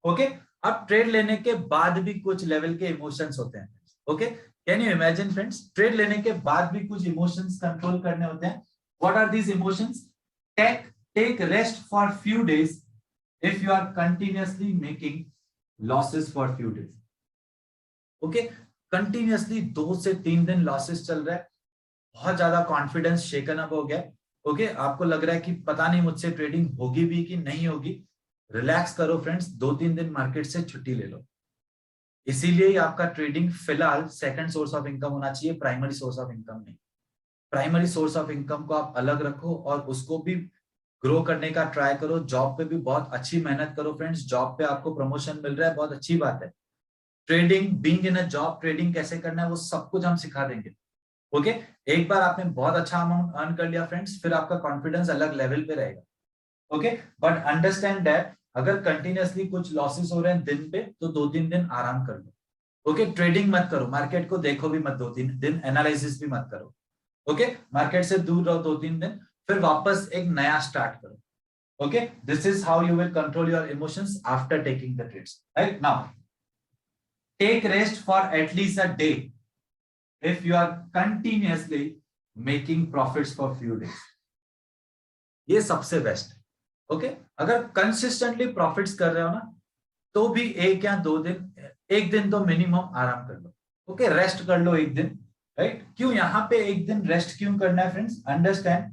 ओके, अब ट्रेड लेने के बाद भी कुछ लेवल के इमोशंस होते हैं। Okay, can you imagine friends, trade लेने के बाद भी कुछ इमोशंस कंट्रोल करने होते हैं। What are these emotions? Take rest for few days if you are continuously making losses for few days. Okay, continuously 2 से 3 दिन लॉसेस चल रहा है, बहुत ज्यादा कॉन्फिडेंस शेकन अप हो गया। ओके, आपको लग रहा है कि पता नहीं मुझसे ट्रेडिंग होगी भी कि नहीं होगी, रिलैक्स करो फ्रेंड्स, 2-3 दिन मार्केट से छुट्टी ले लो। इसीलिए आपका ट्रेडिंग फिलहाल सेकंड सोर्स ऑफ इनकम होना चाहिए, प्राइमरी सोर्स ऑफ इनकम नहीं। प्राइमरी सोर्स ऑफ इनकम को आप अलग रखो और उसको भी ग्रो करने का ट्राई करो। जॉब पे भी बहुत अच्छी मेहनत करो फ्रेंड्स, जॉब पे आपको प्रमोशन मिल रहा है, बहुत अच्छी बात है। Trading, being in a job, trading कैसे करना है वो सब कुछ हम सिखा देंगे। ओके, एक बार आपने बहुत अच्छा अमाउंट अर्न कर लिया फ्रेंड्स, फिर आपका कॉन्फिडेंस अलग लेवल पे रहेगा। ओके, बट अंडरस्टैंड दैट अगर कंटिन्यूअसली कुछ लॉसेस हो रहे हैं दिन पे, तो 2-3 दिन आराम कर लो। ओके, ट्रेडिंग मत करो, मार्केट को देखो भी मत 2-3 दिन, एनालिसिस भी मत करो। ओके, मार्केट से दूर रहो 2-3 दिन, फिर वापस एक नया स्टार्ट करो। Okay, this is how you will control your emotions after taking the trades. Right, now take rest for at least a day if you are continuously making profits for few days। ये सबसे best है। Okay, अगर consistently profits कर रहे हो ना, तो भी 1 या 2 दिन, 1 दिन तो मिनिमम आराम कर लो। ओके, रेस्ट कर लो 1 दिन। राइट, क्यों यहाँ पे 1 दिन रेस्ट क्यों करना है फ्रेंड्स? अंडरस्टैंड,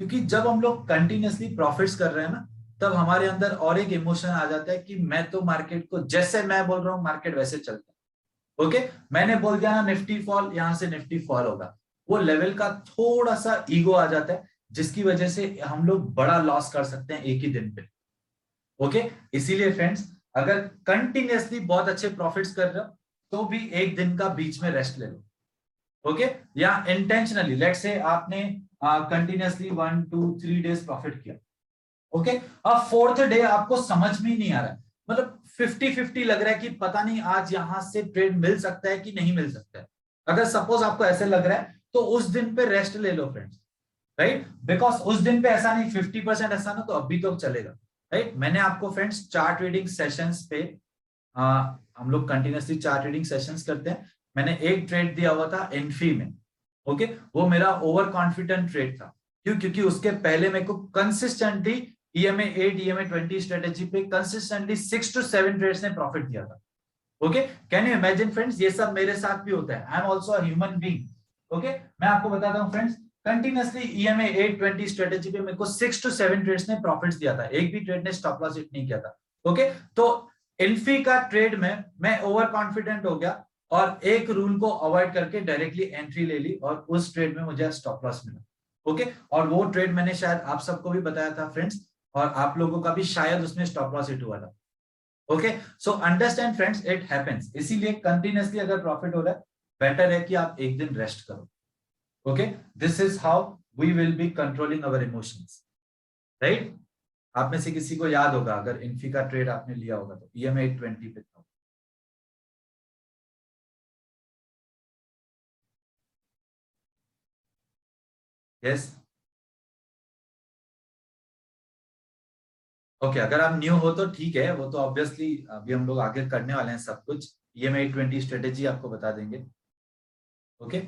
क्योंकि जब हम लोग कंटिन्यूअसली प्रॉफिट्स कर रहे हैं ना, तब हमारे अंदर और एक इमोशन आ जाता है कि मैं तो मार्केट को, जैसे मैं बोल रहा हूँ मार्केट वैसे चलता है। ओके, मैंने बोल दिया ना निफ्टी फॉल, यहां से निफ्टी फॉल होगा, वो लेवल का थोड़ा सा ईगो आ जाता है, जिसकी वजह से हम लोग बड़ा लॉस कर सकते हैं एक ही दिन पे। ओके, इसीलिए फ्रेंड्स अगर कंटिन्यूअसली बहुत अच्छे प्रॉफिट्स कर रहे हो, तो भी 1 दिन का बीच में रेस्ट ले लो। ओके, या इंटेंशनली, लेट्स से आपने कंटिन्यूअसली 1-2-3 डेज प्रॉफिट किया। ओके, अब 4th डे आपको समझ में ही नहीं आ रहा है, मतलब 50-50 लग रहा है कि पता नहीं आज यहां से ट्रेड मिल सकता है कि नहीं मिल सकता है। अगर सपोज आपको ऐसे लग रहा है, तो उस दिन पे रेस्ट ले लो फ्रेंड्स। राइट, बिकॉज उस दिन पे ऐसा नहीं 50% ऐसा ना, तो अभी तो चलेगा। राइट, मैंने आपको फ्रेंड्स चार्ट ट्रेडिंग सेशंस पे, हम लोग कंटिन्यूअसली चार्ट ट्रेडिंग सेशंस करते हैं, मैंने एक ट्रेड दिया हुआ था एनफी में। ओके, वो मेरा ओवर कॉन्फिडेंट ट्रेड था। क्यों? क्योंकि उसके पहले मेरे को कंसिस्टेंटली EMA 8 EMA 20 स्ट्रेटेजी पे कंसिस्टेंटली 6 to 7 ट्रेड्स ने प्रॉफिट दिया था। Okay, can you imagine friends, ये सब मेरे साथ भी होता है। I am also a human being. Okay, मैं आपको बताता हूँ फ्रेंड्स, कंटिन्यूसली ईएमए 820 स्ट्रेटेजी पे मेरे को 6 to 7 ट्रेड्स ने प्रॉफिट्स दिया था, एक भी ट्रेड ने स्टॉप लॉस हिट नहीं किया था। ओके, तो इन्फी का ट्रेड में मैं ओवर कॉन्फिडेंट हो गया और एक रूल को अवॉइड करके डायरेक्टली एंट्री ले ली और उस ट्रेड में मुझे स्टॉप लॉस मिला। ओके, और वो ट्रेड मैंने शायद आप सबको भी बताया था फ्रेंड्स, और आप लोगों का भी शायद उसमें स्टॉप लॉस हिट हुआ था। Okay, so understand friends, it happens. इसीलिए कंटिन्यूसली अगर प्रॉफिट हो रहा है, बेटर है कि आप एक दिन रेस्ट करो। Okay, this is how we will be controlling our emotions, right. आप में से किसी को याद होगा, अगर इन्फी का ट्रेड आपने लिया होगा तो ईएमए 820 पे था। यस, ओके, अगर आप न्यू हो तो ठीक है, वो तो ऑब्वियसली अभी हम लोग आगे करने वाले हैं सब कुछ, ईएमए 820 स्ट्रेटेजी आपको बता देंगे। ओके,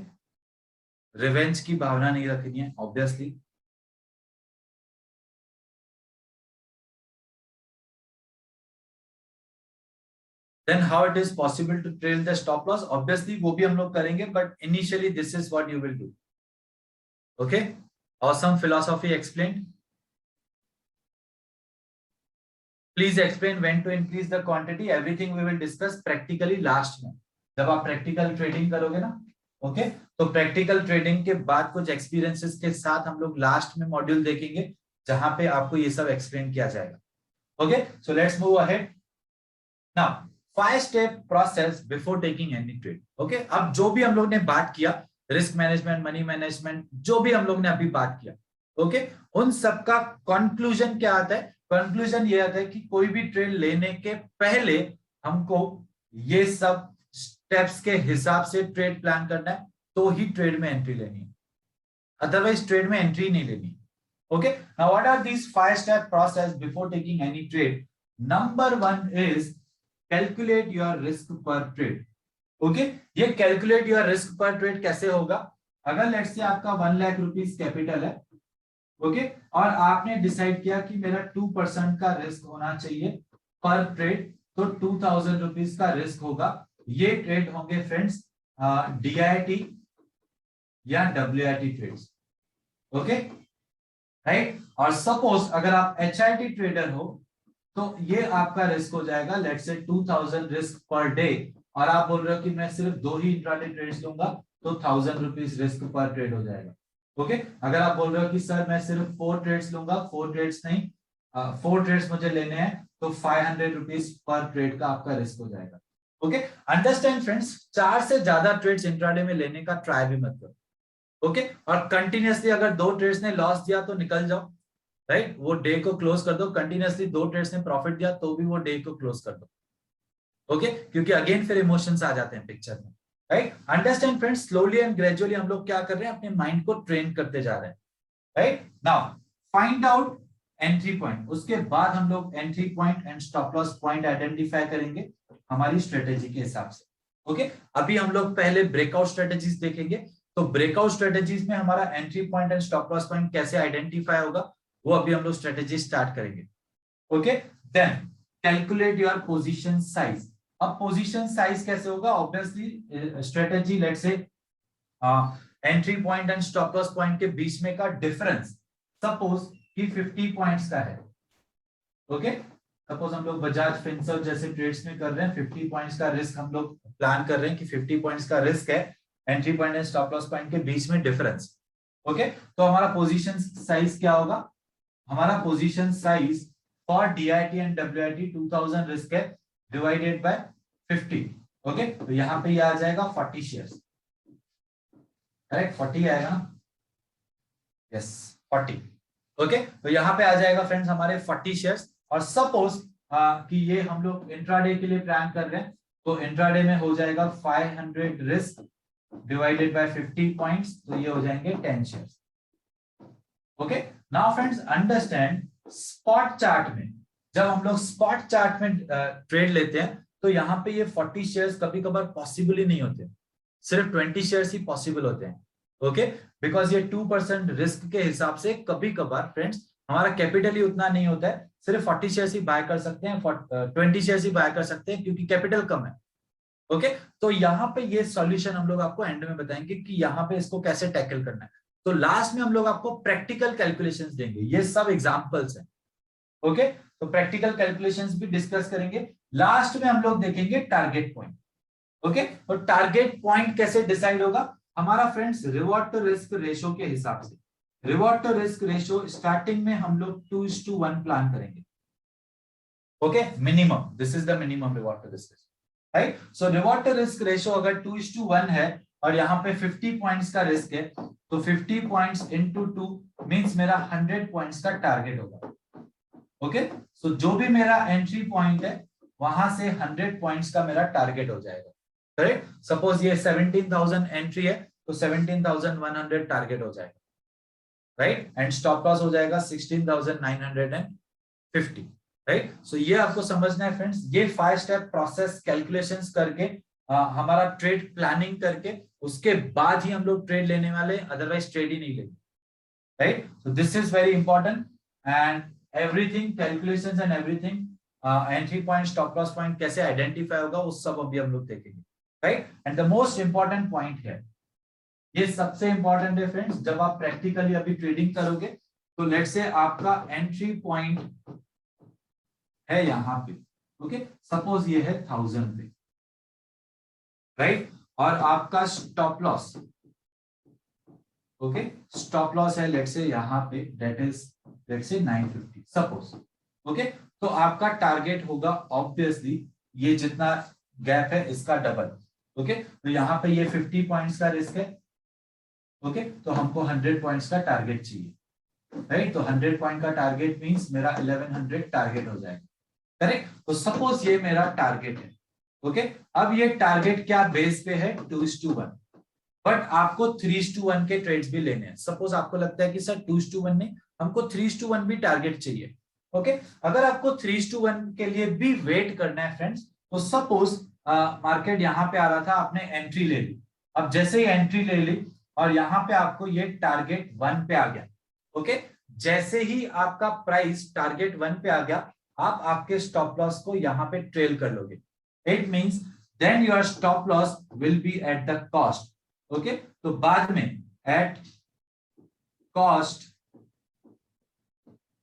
रिवेंज की भावना नहीं रखनी है obviously. Then how it is possible to trail the stop loss? Obviously वो भी हम लोग करेंगे, but initially this is what you will do. Okay, awesome philosophy explained. Please explain when to increase the quantity. Everything we will discuss practically last में, जब आप practical trading करोगे ना। ओके, तो प्रैक्टिकल ट्रेडिंग के बाद कुछ एक्सपीरियंसेस के साथ हम लोग लास्ट में मॉड्यूल देखेंगे जहां पे आपको ये सब एक्सप्लेन किया जाएगा। Okay, so let's move ahead now. 5 step process before taking any trade. Okay, अब जो भी हम लोग ने बात किया, रिस्क मैनेजमेंट, मनी मैनेजमेंट, जो भी हम लोग ने अभी बात किया, ओके, उन सब का कंक्लूजन क्या आता है? कंक्लूजन ये आता है कि कोई भी ट्रेड लेने के पहले हमको ये सब स्टेप्स के हिसाब से ट्रेड प्लान करना है, तो ही ट्रेड में एंट्री लेनी है, अदरवाइज ट्रेड में एंट्री नहीं लेनी। Okay, now what are these 5 step process before taking any trade? Number 1 is calculate your risk per trade. Okay, ये calculate your risk per trade कैसे होगा? अगर लेट्स से आपका 1 लाख रुपीस कैपिटल है, okay, और आपने डिसाइड किया कि मेरा 2% का रिस्क होना चाहिए पर ट्रेड, तो 2000 रुपीस का रिस्क होगा। ये ट्रेड होंगे फ्रेंड्स डीआईटी या डब्ल्यूआईटी ट्रेड्स। Okay, right. और सपोज अगर आप एचआईटी ट्रेडर हो तो ये आपका रिस्क हो जाएगा लेट्स से 2000 रिस्क पर डे, और आप बोल रहे हो कि मैं सिर्फ 2 ही इंट्राडे ट्रेड्स लूंगा, तो 1000 रुपीज रिस्क पर ट्रेड हो जाएगा। ओके, अगर आप बोल रहे हो कि सर मैं सिर्फ 4 ट्रेड्स लूंगा, 4 ट्रेड्स नहीं, 4 ट्रेड्स मुझे लेने हैं, तो 500 रुपीज पर ट्रेड का आपका रिस्क हो जाएगा। ओके, अंडरस्टैंड फ्रेंड्स, 4 से ज्यादा ट्रेड्स इंट्राडे में लेने का ट्राई भी मत करो। ओके, और कंटिन्यूसली अगर 2 ट्रेड्स ने लॉस दिया तो निकल जाओ, राइट, वो डे को क्लोज कर दो। कंटिन्यूसली 2 ट्रेड्स ने प्रॉफिट दिया तो भी वो डे को क्लोज कर दो। ओके, क्योंकि अगेन फिर इमोशंस आ जाते हैं पिक्चर में, right. Understand friends, slowly and gradually हम लोग क्या कर रहे हैं, अपने माइंड को ट्रेन करते जा रहे हैं, right. Now find out entry point, उसके बाद हम लोग entry point and stop loss point identify करेंगे हमारी स्ट्रेटेजी के हिसाब से। ओके, अभी हम लोग पहले ब्रेकआउट स्ट्रेटेजीज देखेंगे, तो ब्रेकआउट स्ट्रेटेजीज में हमारा entry point and stop loss point कैसे आइडेंटिफाई होगा, वो अभी हम लोग स्ट्रेटेजी स्टार्ट करेंगे। Okay, then calculate your position size. अब पोजीशन साइज कैसे होगा? Obviously strategy let's say entry point and stop loss point के बीच में का डिफरेंस सपोज कि 50 पॉइंट्स का है। ओके, सपोज हम लोग बजाज फिनसर्व जैसे ट्रेड्स में कर रहे हैं, 50 पॉइंट्स का रिस्क हम लोग प्लान कर रहे हैं कि 50 पॉइंट्स का रिस्क है, entry point and stop loss point के बीच में डिफरेंस। ओके, तो हमारा पोजीशन साइज क्या होगा? हमारा position size for DIT and WIT 2000 risk है डिवाइडेड बाय 50। ओके, तो यहां पे ये आ जाएगा 40 शेयर्स, करेक्ट, 40 आएगा ना? यस, 40। ओके, तो यहां पे आ जाएगा फ्रेंड्स हमारे 40 शेयर्स। और सपोज कि ये हम लोग इंट्राडे के लिए प्लान कर रहे हैं, तो इंट्राडे में हो जाएगा 500 रिस्क डिवाइडेड बाय 50 पॉइंट्स, तो ये हो जाएंगे 10 shares. Okay, now friends understand, spot chart में जब हम लोग स्पॉट चार्ट में ट्रेड लेते हैं, तो यहाँ पे ये 40 शेयर्स कभी कभार पॉसिबल ही नहीं होते, सिर्फ 20 शेयर्स ही पॉसिबल होते हैं। ओके, बिकॉज ये 2% रिस्क के हिसाब से कभी कभार फ्रेंड्स हमारा कैपिटल ही उतना नहीं होता है, सिर्फ 40 शेयर्स ही बाय कर सकते हैं, 20 शेयर्स ही बाय कर सकते हैं क्योंकि कैपिटल कम है। ओके, तो यहाँ पे ये सॉल्यूशन हम लोग आपको एंड में बताएंगे कि यहाँ पे इसको कैसे टैकल करना है। तो लास्ट में हम लोग आपको प्रैक्टिकल कैलकुलेशंस देंगे, ये सब एग्जांपल्स हैं। ओके, तो प्रैक्टिकल कैलकुलेशंस भी डिस्कस करेंगे। लास्ट में हम लोग देखेंगे टारगेट पॉइंट। ओके, तो टारगेट पॉइंट कैसे डिसाइड होगा हमारा friends, reward to risk ratio के हिसाब से। Reward to risk ratio starting में हम लोग 2:1 प्लान करेंगे। Okay, minimum, this is the minimum reward to risk, right. So reward to risk ratio अगर 2:1 है और यहाँ पे 50 पॉइंट्स का रिस्क है, तो 50 पॉइंट्स इंटू 2 मींस मेरा 100 पॉइंट्स का टारगेट होगा। ओके, सो जो भी मेरा एंट्री पॉइंट है वहां से 100 पॉइंट्स का मेरा टारगेट हो जाएगा, करेक्ट। सपोज ये 17,000 एंट्री है तो 17,100 टारगेट हो जाएगा, राइट। एंड स्टॉप लॉस हो जाएगा 16,950, राइट। सो ये आपको समझना है फ्रेंड्स, ये 5 स्टेप प्रोसेस कैलकुलेशंस करके हमारा ट्रेड प्लानिंग करके उसके बाद ही हम लोग ट्रेड लेने वाले, अदरवाइज ट्रेड ही नहीं लेंगे, right. So this is very important and everything, calculations and everything, entry point, stop loss point कैसे आइडेंटिफाई होगा वो सब अभी हम लोग देखेंगे, right. And the most important point है, ये सबसे इंपॉर्टेंट है फ्रेंड्स, जब आप प्रैक्टिकली अभी ट्रेडिंग करोगे तो लेट से आपका एंट्री पॉइंट है यहाँ पे, ओके, सपोज ये है 1000 पे, राइट। और आपका stop loss, okay, stop loss है लेट से यहाँ पे, दैट इज लेट से 950 सपोज, ओके। तो आपका टारगेट होगा ऑब्वियसली ये जितना गैप है इसका डबल, ओके। तो यहाँ पे ये 50 पॉइंट्स का रिस्क है, ओके, तो हमको 100 पॉइंट्स का टारगेट चाहिए, राइट। तो 100 पॉइंट का टारगेट मींस मेरा 1100 टारगेट हो जाएगा, करेक्ट। तो सपोज ये मेरा टारगेट है, ओके। अब ये टारगेट क्या बेस पे है, 2:1, बट आपको 3:1 के ट्रेड्स भी लेने हैं। सपोज आपको लगता है कि सर 2:1 नहीं, हमको 3:1 भी टारगेट चाहिए, ओके। अगर आपको 3:1 के लिए भी वेट करना है फ्रेंड्स, तो सपोज मार्केट यहाँ पे आ रहा था, आपने एंट्री ले ली, अब जैसे ही एंट्री ले ली और यहाँ पे आपको ये टारगेट 1 पे आ गया, ओके। जैसे ही आपका प्राइस टारगेट 1 पे आ गया, आप आपके स्टॉप लॉस को यहाँ पे ट्रेल कर लोगे, it means then your stop loss will be at the cost, okay. तो बाद में एट कॉस्ट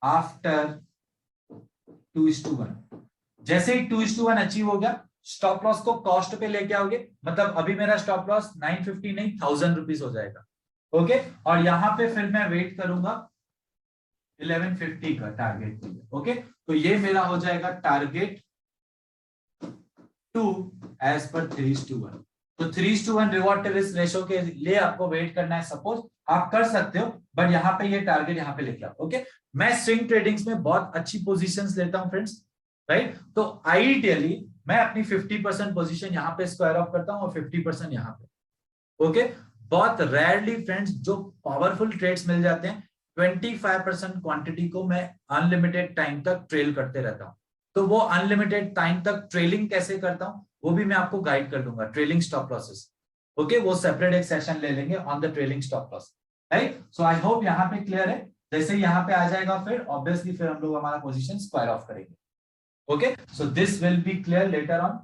आफ्टर 2:1, जैसे ही 2:1 अचीव हो गया, स्टॉप लॉस को कॉस्ट पे लेके आओगे, मतलब अभी मेरा स्टॉप लॉस 950 नहीं 1000 रुपीज हो जाएगा, ओके। और यहाँ पे फिर मैं वेट करूंगा 1150 का टारगेट, ओके। तो ये मेरा हो जाएगा टारगेट 2 एज पर 3:1। तो 3:1 रिवॉर्ड टू रिस्क रेशो के लिए आपको वेट करना है, सपोज आप कर सकते हो, बट यहाँ पे ये टारगेट यहाँ पे लेके आओ, ओके। मैं स्विंग ट्रेडिंग्स में बहुत अच्छी पोजीशंस लेता हूं फ्रेंड्स, राइट। तो आइडियली मैं अपनी 50% पोजीशन यहाँ पे स्क्वायर ऑफ करता हूँ और 50% यहाँ पे, ओके। बहुत रेयरली फ्रेंड्स जो पावरफुल ट्रेड्स मिल जाते हैं, 25% क्वांटिटी को मैं अनलिमिटेड टाइम तक ट्रेल करते रहता हूँ। तो वो अनलिमिटेड टाइम तक ट्रेलिंग कैसे करता हूँ वो भी मैं आपको गाइड कर दूंगा, ट्रेलिंग स्टॉप लॉसेस, ओके। वो सेपरेट एक सेशन ले लेंगे on the trailing stop loss, right. So I hope यहाँ पे क्लियर है। जैसे यहाँ पे आ जाएगा फिर ऑब्वियसली फिर हम लोग हमारा पोजीशन स्क्वायर ऑफ करेंगे, okay. So this will be clear later on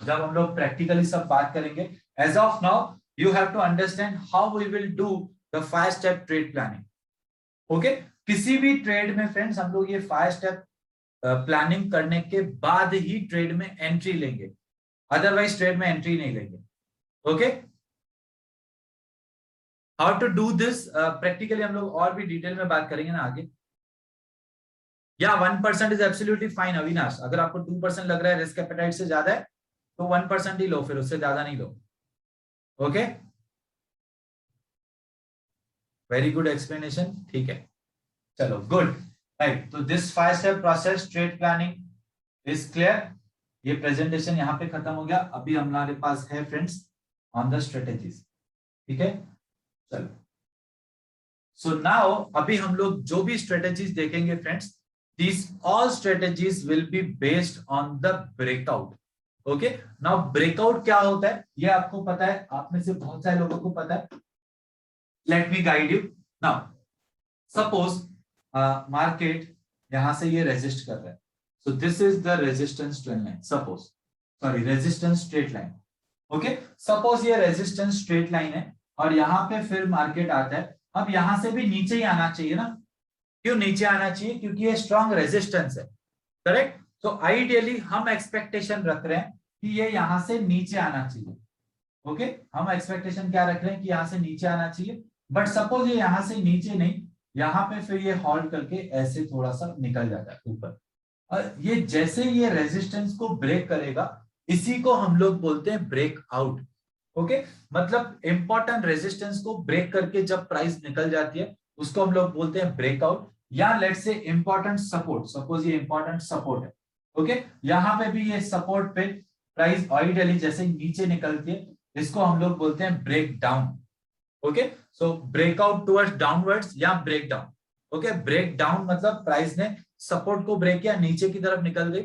जब हम लोग प्रैक्टिकली सब बात करेंगे। As of now you have to understand how we will do the 5 step trade planning, okay. किसी भी ट्रेड में फ्रेंड्स हम लोग ये 5 स्टेप प्लानिंग करने के बाद ही ट्रेड में एंट्री लेंगे, अदरवाइज ट्रेड में एंट्री नहीं लेंगे, okay. How to do this practically हम लोग और भी डिटेल में बात करेंगे ना आगे। या 1% इज एब्सोल्युटली फाइन अविनाश, अगर आपको 2% लग रहा है रिस्क एपेटाइट से ज्यादा है तो 1% ही लो, फिर उससे ज्यादा नहीं लो, ओके। वेरी गुड एक्सप्लेनेशन, ठीक है, चलो गुड, राइट। तो this 5 step process trade planning is clear. ये प्रेजेंटेशन यहाँ पे खत्म हो गया, अभी हमारे पास है फ्रेंड्स ऑन द स्ट्रेटेजीज, ठीक है, चलो। सो नाउ अभी हम लोग जो भी स्ट्रेटेजीज देखेंगे friends, these all strategies will be based on the breakout, okay। now breakout क्या होता है ये आपको पता है, आप में से बहुत सारे लोगों को पता है। let me guide you now, suppose market यहां से ये रेजिस्ट कर रहा है, so this is the resistance trend line, suppose sorry resistance straight line, okay। suppose ये resistance straight line है और यहाँ पे फिर मार्केट आता है। अब यहाँ से भी नीचे ही आना चाहिए ना, क्यों नीचे आना चाहिए? क्योंकि ये स्ट्रॉन्ग रेजिस्टेंस है, करेक्ट। तो आइडियली हम एक्सपेक्टेशन रख रहे हैं कि ये यहाँ से नीचे आना चाहिए। ओके, हम एक्सपेक्टेशन क्या रख रहे हैं कि यहाँ से नीचे आना चाहिए, बट सपोज ये यहाँ से नीचे नहीं, यहाँ पे फिर ये होल्ड करके ऐसे थोड़ा सा निकल जाता है ऊपर, और ये जैसे ये रेजिस्टेंस को ब्रेक करेगा, इसी को हम लोग बोलते हैं ब्रेक आउट। ओके, मतलब इंपॉर्टेंट रेजिस्टेंस को ब्रेक करके जब प्राइस निकल जाती है उसको हम लोग बोलते हैं ब्रेकआउट, या let's say important support, suppose ये इंपॉर्टेंट सपोर्ट है। ओके, यहाँ पे भी ये सपोर्ट पे प्राइस आइडियली जैसे नीचे निकलती है, इसको हम लोग बोलते हैं break down. Okay, so breakout towards downwards या break down. Okay, break down मतलब प्राइस ने सपोर्ट को ब्रेक किया, नीचे की तरफ निकल गई,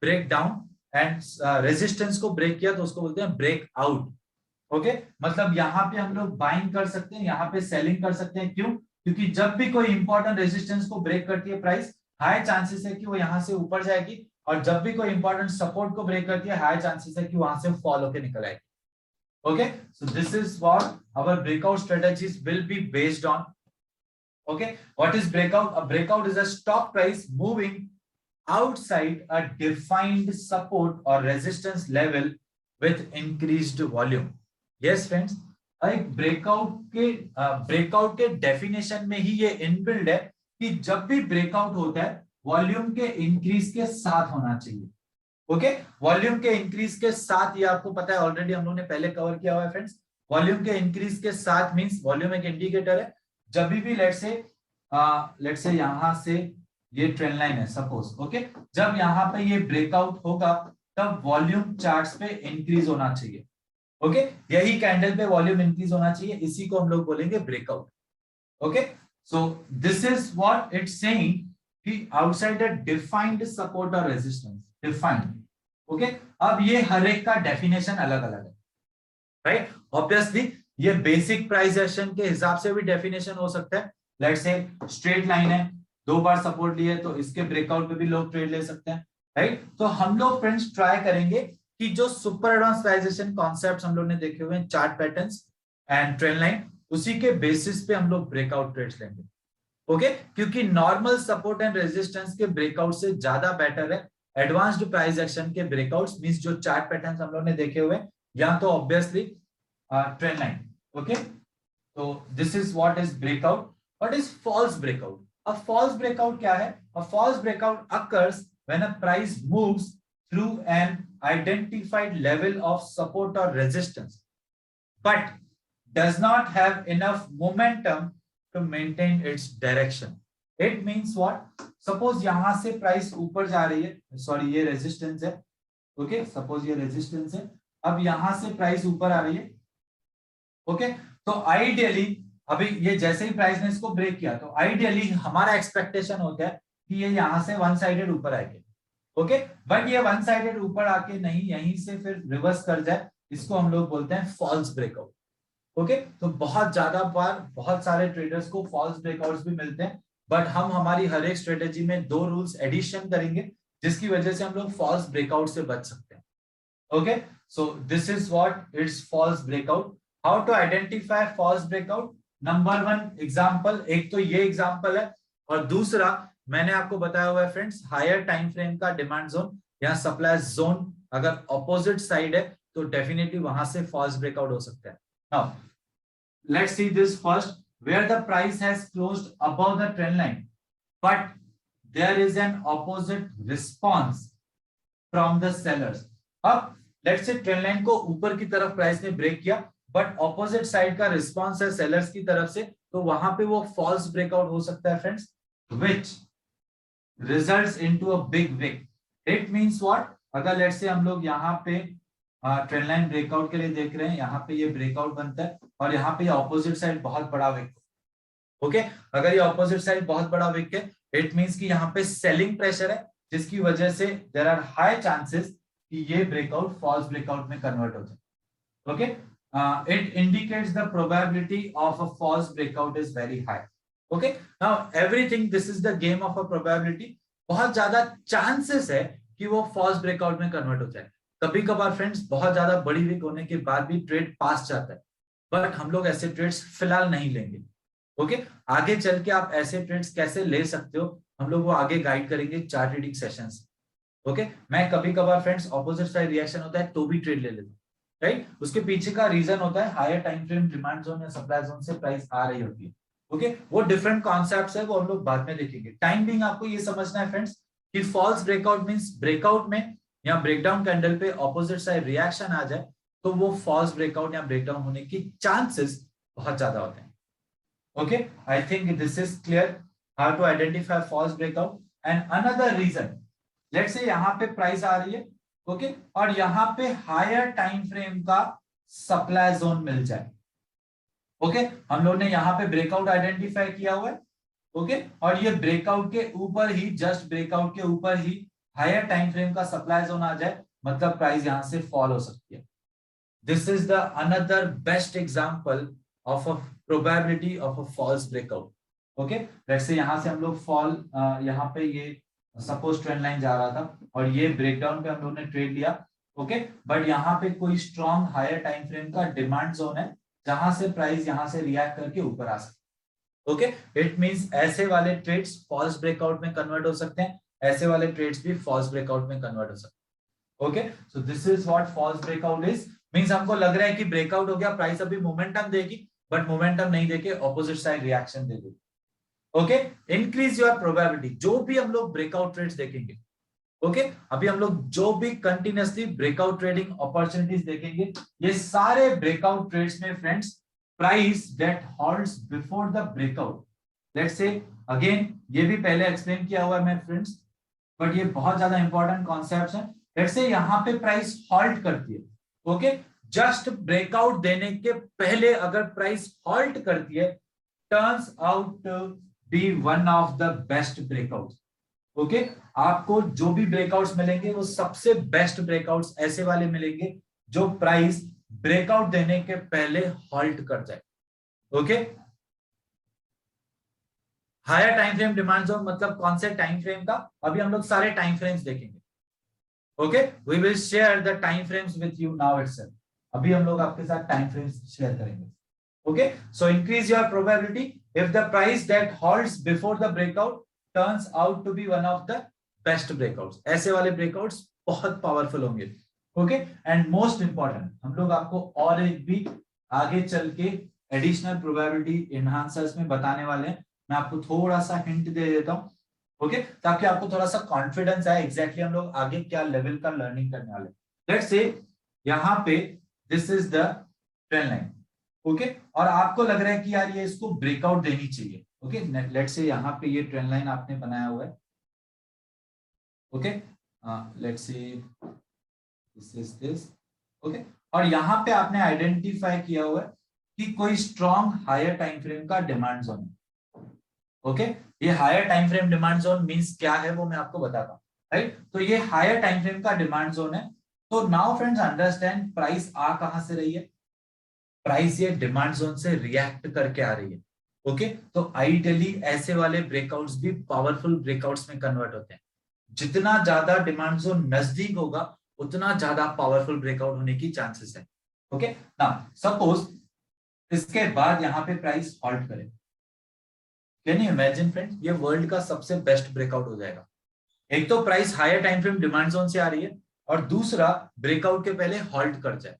ब्रेक डाउन, एंड रेजिस्टेंस को ब्रेक किया तो उसको बोलते हैं ब्रेक आउट। ओके, मतलब यहाँ पे हम लोग बाइंग कर सकते हैं, यहाँ पे सेलिंग कर सकते हैं। क्यों? क्योंकि जब भी कोई इंपॉर्टेंट रेजिस्टेंस को ब्रेक करती है प्राइस, हाई चांसेस है कि वो यहाँ से ऊपर जाएगी, और जब भी कोई इंपॉर्टेंट सपोर्ट को ब्रेक करती है, हाई चांसेस है कि वहां से फॉल होकर निकल आएगी। Okay, so this is what our breakout strategies will be based on. Okay, what is breakout? A breakout is a stock price moving outside a defined support or resistance level with increased volume. Yes friends, एक breakout के definition में ही ये inbuilt है कि जब भी breakout होता है वॉल्यूम के इंक्रीज के साथ होना चाहिए। ओके, वॉल्यूम के इंक्रीज के साथ, ये आपको पता है ऑलरेडी हम लोगों ने पहले कवर किया हुआ है फ्रेंड्स। वॉल्यूम के इंक्रीज के साथ मींस वॉल्यूम एक इंडिकेटर है, जब भी लेट्स से यहां से ये ट्रेंड लाइन है सपोज, ओके, जब यहाँ पे ये ब्रेकआउट होगा तब वॉल्यूम चार्ट्स पे इंक्रीज होना चाहिए। ओके, यही कैंडल पे वॉल्यूम इंक्रीज होना चाहिए, इसी को हम लोग बोलेंगे breakout. Okay, so this is what it's saying कि आउटसाइड अ डिफाइंड सपोर्ट और रेजिस्टेंस, डिफाइंड। ओके, अब ये हर एक का डेफिनेशन अलग अलग है, राइट। ऑब्वियसली ये बेसिक प्राइस एक्शन के हिसाब से भी डेफिनेशन हो सकता है। लेट्स से स्ट्रेट लाइन है, 2 बार सपोर्ट लिए तो इसके ब्रेकआउट पे भी लोग ट्रेड ले सकते हैं, राइट। तो हम लोग फ्रेंड्स ट्राई करेंगे कि जो सुपर एडवांस प्राइजेशन कॉन्सेप्ट्स हम लोग ने देखे हुए हैं, chart patterns and trend line, उसी के बेसिस पे हम लोग ब्रेकआउट ट्रेड्स लेंगे। ओके, क्योंकि नॉर्मल सपोर्ट एंड रेजिस्टेंस के ब्रेकआउट से ज्यादा बेटर है एडवांस्ड प्राइस एक्शन के ब्रेकआउट्स, मींस जो चार्ट पैटर्न्स हम लोग ने देखे हुए, या तो ऑब्वियसली ट्रेंड लाइन। ओके, तो this is what is breakout. What is false breakout? A false breakout क्या है? A false breakout occurs when a price moves through an identified level of support or resistance but does not have enough momentum to maintain its direction. It means what? Suppose यहां से price ऊपर जा रही है, sorry ये resistance है, okay, suppose ये resistance है, अब यहां से प्राइस ऊपर आ रही है। ओके, तो आइडियली अभी ये जैसे ही प्राइस ने इसको ब्रेक किया तो आइडियली हमारा एक्सपेक्टेशन होता है कि ये यहां से वन साइडेड ऊपर आएगी। ओके, बट ये वन साइडेड ऊपर आके नहीं, यहीं से फिर रिवर्स कर जाए, इसको हम लोग बोलते हैं फॉल्स ब्रेकआउट। ओके, तो बहुत ज्यादा बार बहुत सारे ट्रेडर्स को फॉल्स ब्रेकआउट्स भी मिलते हैं, बट हम हमारी हर एक स्ट्रेटेजी में 2 रूल्स एडिशन करेंगे जिसकी वजह से हम लोग फॉल्स ब्रेकआउट से बच सकते हैं। Okay, so this is what it's false breakout. How to identify false breakout? Number 1 example, एक तो ये एग्जांपल है, और दूसरा मैंने आपको बताया हुआ है फ्रेंड्स, हायर टाइम फ्रेम का डिमांड जोन या सप्लाई जोन अगर ऑपोजिट साइड है तो डेफिनेटली वहां से फॉल्स ब्रेकआउट हो सकता है। Now let's see this first, where the price has closed above the trend line but there is an opposite response from the sellers. अब लेट्स से ट्रेंड लाइन को ऊपर की तरफ प्राइस ने ब्रेक किया बट ऑपोजिट साइड का response है sellers की तरफ से, तो वहां पे वो फॉल्स ब्रेकआउट हो सकता है friends, which results into a big wick. It means what? अगर लेट्स से हम लोग यहाँ पे ट्रेंड लाइन ब्रेकआउट के लिए देख रहे हैं, यहाँ पे ये ब्रेकआउट बनता है और यहाँ पे ये ऑपोजिट साइड बहुत बड़ा विक। ओके, अगर ये ऑपोजिट साइड बहुत बड़ा विक है, इट मींस कि यहाँ पे सेलिंग प्रेशर है, जिसकी वजह से देयर आर हाई चांसेस कि ये ब्रेकआउट फॉल्स ब्रेकआउट में कन्वर्ट हो जाए। Okay, it indicates the probability of a false breakout is very high. Okay, now everything, this is the game of a probability. बहुत ज्यादा चांसेस है कि वो फॉल्स ब्रेकआउट में कन्वर्ट हो जाए। कभी कभार फ्रेंड्स बहुत ज्यादा बड़ी वीक होने के बाद भी ट्रेड पास जाता है, बट हम लोग ऐसे ट्रेड्स फिलहाल नहीं लेंगे। ओके, आगे चल के आप ऐसे ट्रेड्स कैसे ले सकते हो हम लोग वो आगे गाइड करेंगे चार्ट रीडिंग सेशंस। ओके, मैं कभी कभार फ्रेंड्स ऑपोजिट साइड रिएक्शन होता है तो भी ट्रेड ले लेता हूँ, राइट। उसके पीछे का रीजन होता है higher time frame demand zone या सप्लाई जोन से प्राइस आ रही होती है। ओके, वो डिफरेंट कॉन्सेप्ट्स है, वो हम लोग बाद में देखेंगे। टाइम बिंग आपको ये समझना है फ्रेंड्स कि फॉल्स ब्रेकआउट मींस ब्रेकआउट में या ब्रेकडाउन कैंडल पे ऑपोजिट साइड रिएक्शन आ जाए तो वो फॉल्स ब्रेकआउट या ब्रेकडाउन होने की चांसेस बहुत ज्यादा होते हैं। Okay, I think this is clear how to identify false breakout. And another reason, let's say यहां पे प्राइस आ रही है, ओके, और यहां पे हायर टाइम फ्रेम का सप्लाई जोन मिल जाए। ओके, हम लोग ने यहां पे ब्रेकआउट आइडेंटिफाई किया हुआ है, ओके, और ये ब्रेकआउट के ऊपर ही, जस्ट ब्रेकआउट के ऊपर ही हायर टाइम फ्रेम का सप्लाई जोन आ जाए, मतलब प्राइस यहां से फॉल हो सकती है। This is the another best example of a probability of a false breakout. Okay, let's say यहां से हम लोग फॉल, यहां पे ये सपोज ट्रेंड लाइन जा रहा था और ये ब्रेकडाउन पे हम लोगों ने ट्रेड लिया, ओके, बट यहाँ पे कोई स्ट्रॉन्ग हायर टाइम फ्रेम का डिमांड जोन है जहां से प्राइस यहां से रिएक्ट करके ऊपर आ सकती है। ओके, इट मींस ऐसे वाले ट्रेड्स फॉल्स ब्रेकआउट में कन्वर्ट हो सकते हैं, ऐसे वाले ट्रेड्स भी फॉल्स ब्रेकआउट में कन्वर्ट हो सकते हैं। Okay, so this is what false breakout is. Means हमको लग रहा है कि ब्रेकआउट हो गया, प्राइस अभी मोमेंटम देगी, बट मोमेंटम नहीं देके ऑपोजिट साइड रिएक्शन दे देगी। Okay, increase your probability. जो भी हम लोग ब्रेकआउट ट्रेड्स देखेंगे, ओके, अभी हम लोग जो भी कंटिन्यूअसली ब्रेकआउट ट्रेडिंग अपॉर्चुनिटीज देखेंगे, ये सारे ब्रेकआउट ट्रेड्स में friends price that holds before the breakout, let's say again ये भी पहले एक्सप्लेन किया हुआ है मैं फ्रेंड्स, बट ये बहुत ज्यादा इंपॉर्टेंट कॉन्सेप्ट्स हैं। लेट्स से यहां पे प्राइस हॉल्ट करती है, ओके, जस्ट ब्रेकआउट देने के पहले अगर प्राइस हॉल्ट करती है, turns out to be one of the best breakouts. Okay, आपको जो भी ब्रेकआउट्स मिलेंगे वो सबसे बेस्ट ब्रेकआउट्स ऐसे वाले मिलेंगे जो प्राइस ब्रेकआउट देने के पहले हॉल्ट कर जाए। Okay, higher time frame demand zone मतलब कौन से टाइम फ्रेम का, अभी हम लोग सारे टाइम फ्रेम्स देखेंगे। Okay, we will share the time frames with you now itself. अभी हम लोग आपके साथ टाइम फ्रेम्स शेयर करेंगे। Okay, so increase your probability if the price that holds before the breakout turns out to be one of the best breakouts. ऐसे वाले breakouts बहुत powerful होंगे। ओके, एंड मोस्ट इंपॉर्टेंट, हम लोग आपको और एक भी आगे चल के एडिशनल प्रोबेबिलिटी एनहांसर्स में बताने वाले हैं। मैं आपको थोड़ा सा हिंट दे देता हूं, ओके, ताकि आपको थोड़ा सा कॉन्फिडेंस आए एग्जैक्टली हम लोग आगे क्या लेवल का लर्निंग करने वाले। लेट्स से यहां पे this is the trend line, okay, और आपको लग रहा है कि यार ये इसको ब्रेकआउट देनी चाहिए। ओके, लेट्स से यहां पे ये ट्रेंड लाइन आपने बनाया हुआ है, ओके, लेट्स से दिस इज दिस, ओके, और यहां पे आपने आइडेंटिफाई किया हुआ है कि कोई स्ट्रॉन्ग हायर टाइम फ्रेम का डिमांड जोन है। ओके, ये higher time frame demand zone means क्या है वो मैं आपको बताता हूं, राइट। तो ये हायर टाइम फ्रेम का डिमांड जोन है। तो नाउ फ्रेंड्स अंडरस्टैंड प्राइस आ कहां से रही है, प्राइस ये डिमांड जोन से रिएक्ट करके आ रही है। ओके, तो आइडियली ऐसे वाले ब्रेकआउट्स भी पावरफुल ब्रेकआउट्स में कन्वर्ट होते हैं। जितना ज्यादा डिमांड जोन नजदीक होगा उतना ज्यादा पावरफुल ब्रेकआउट होने की चांसेस है। ओके, नाउ सपोज इसके बाद यहां पे प्राइस हॉल्ट करे, कैन यू इमेजिन फ्रेंड्स, ये वर्ल्ड का सबसे बेस्ट ब्रेकआउट हो जाएगा। एक तो price higher time frame demand zone से आ रही है और दूसरा ब्रेकआउट के पहले हॉल्ट कर जाए।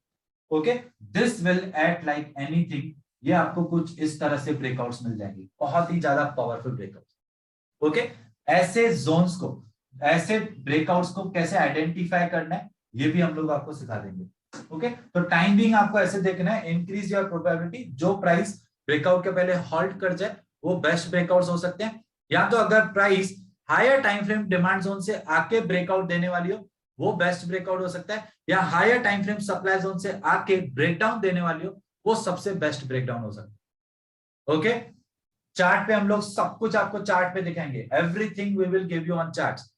Okay, this will act like anything, ये आपको कुछ इस तरह से ब्रेकआउट्स मिल जाएंगे, बहुत ही ज्यादा पावरफुल ब्रेकआउट। ओके, ऐसे जोन्स को, ऐसे ब्रेकआउट्स को कैसे आइडेंटिफाई करना है ये भी हम लोग आपको सिखा देंगे। ओके, तो टाइमिंग आपको ऐसे देखना है, इंक्रीज योर प्रोबेबिलिटी, जो प्राइस ब्रेकआउट के पहले हॉल्ट कर जाए वो बेस्ट ब्रेकआउट्स हो सकते हैं, या तो अगर price higher time frame demand zone से आके ब्रेकआउट देने वाली हो वो बेस्ट ब्रेकआउट हो सकता है, या higher time frame supply zone से आके ब्रेकडाउन देने वाली हो वो सबसे बेस्ट ब्रेकडाउन हो सकता है। ओके, चार्ट पे हम लोग सब कुछ आपको चार्ट पे दिखाएंगे, everything we will give you on charts.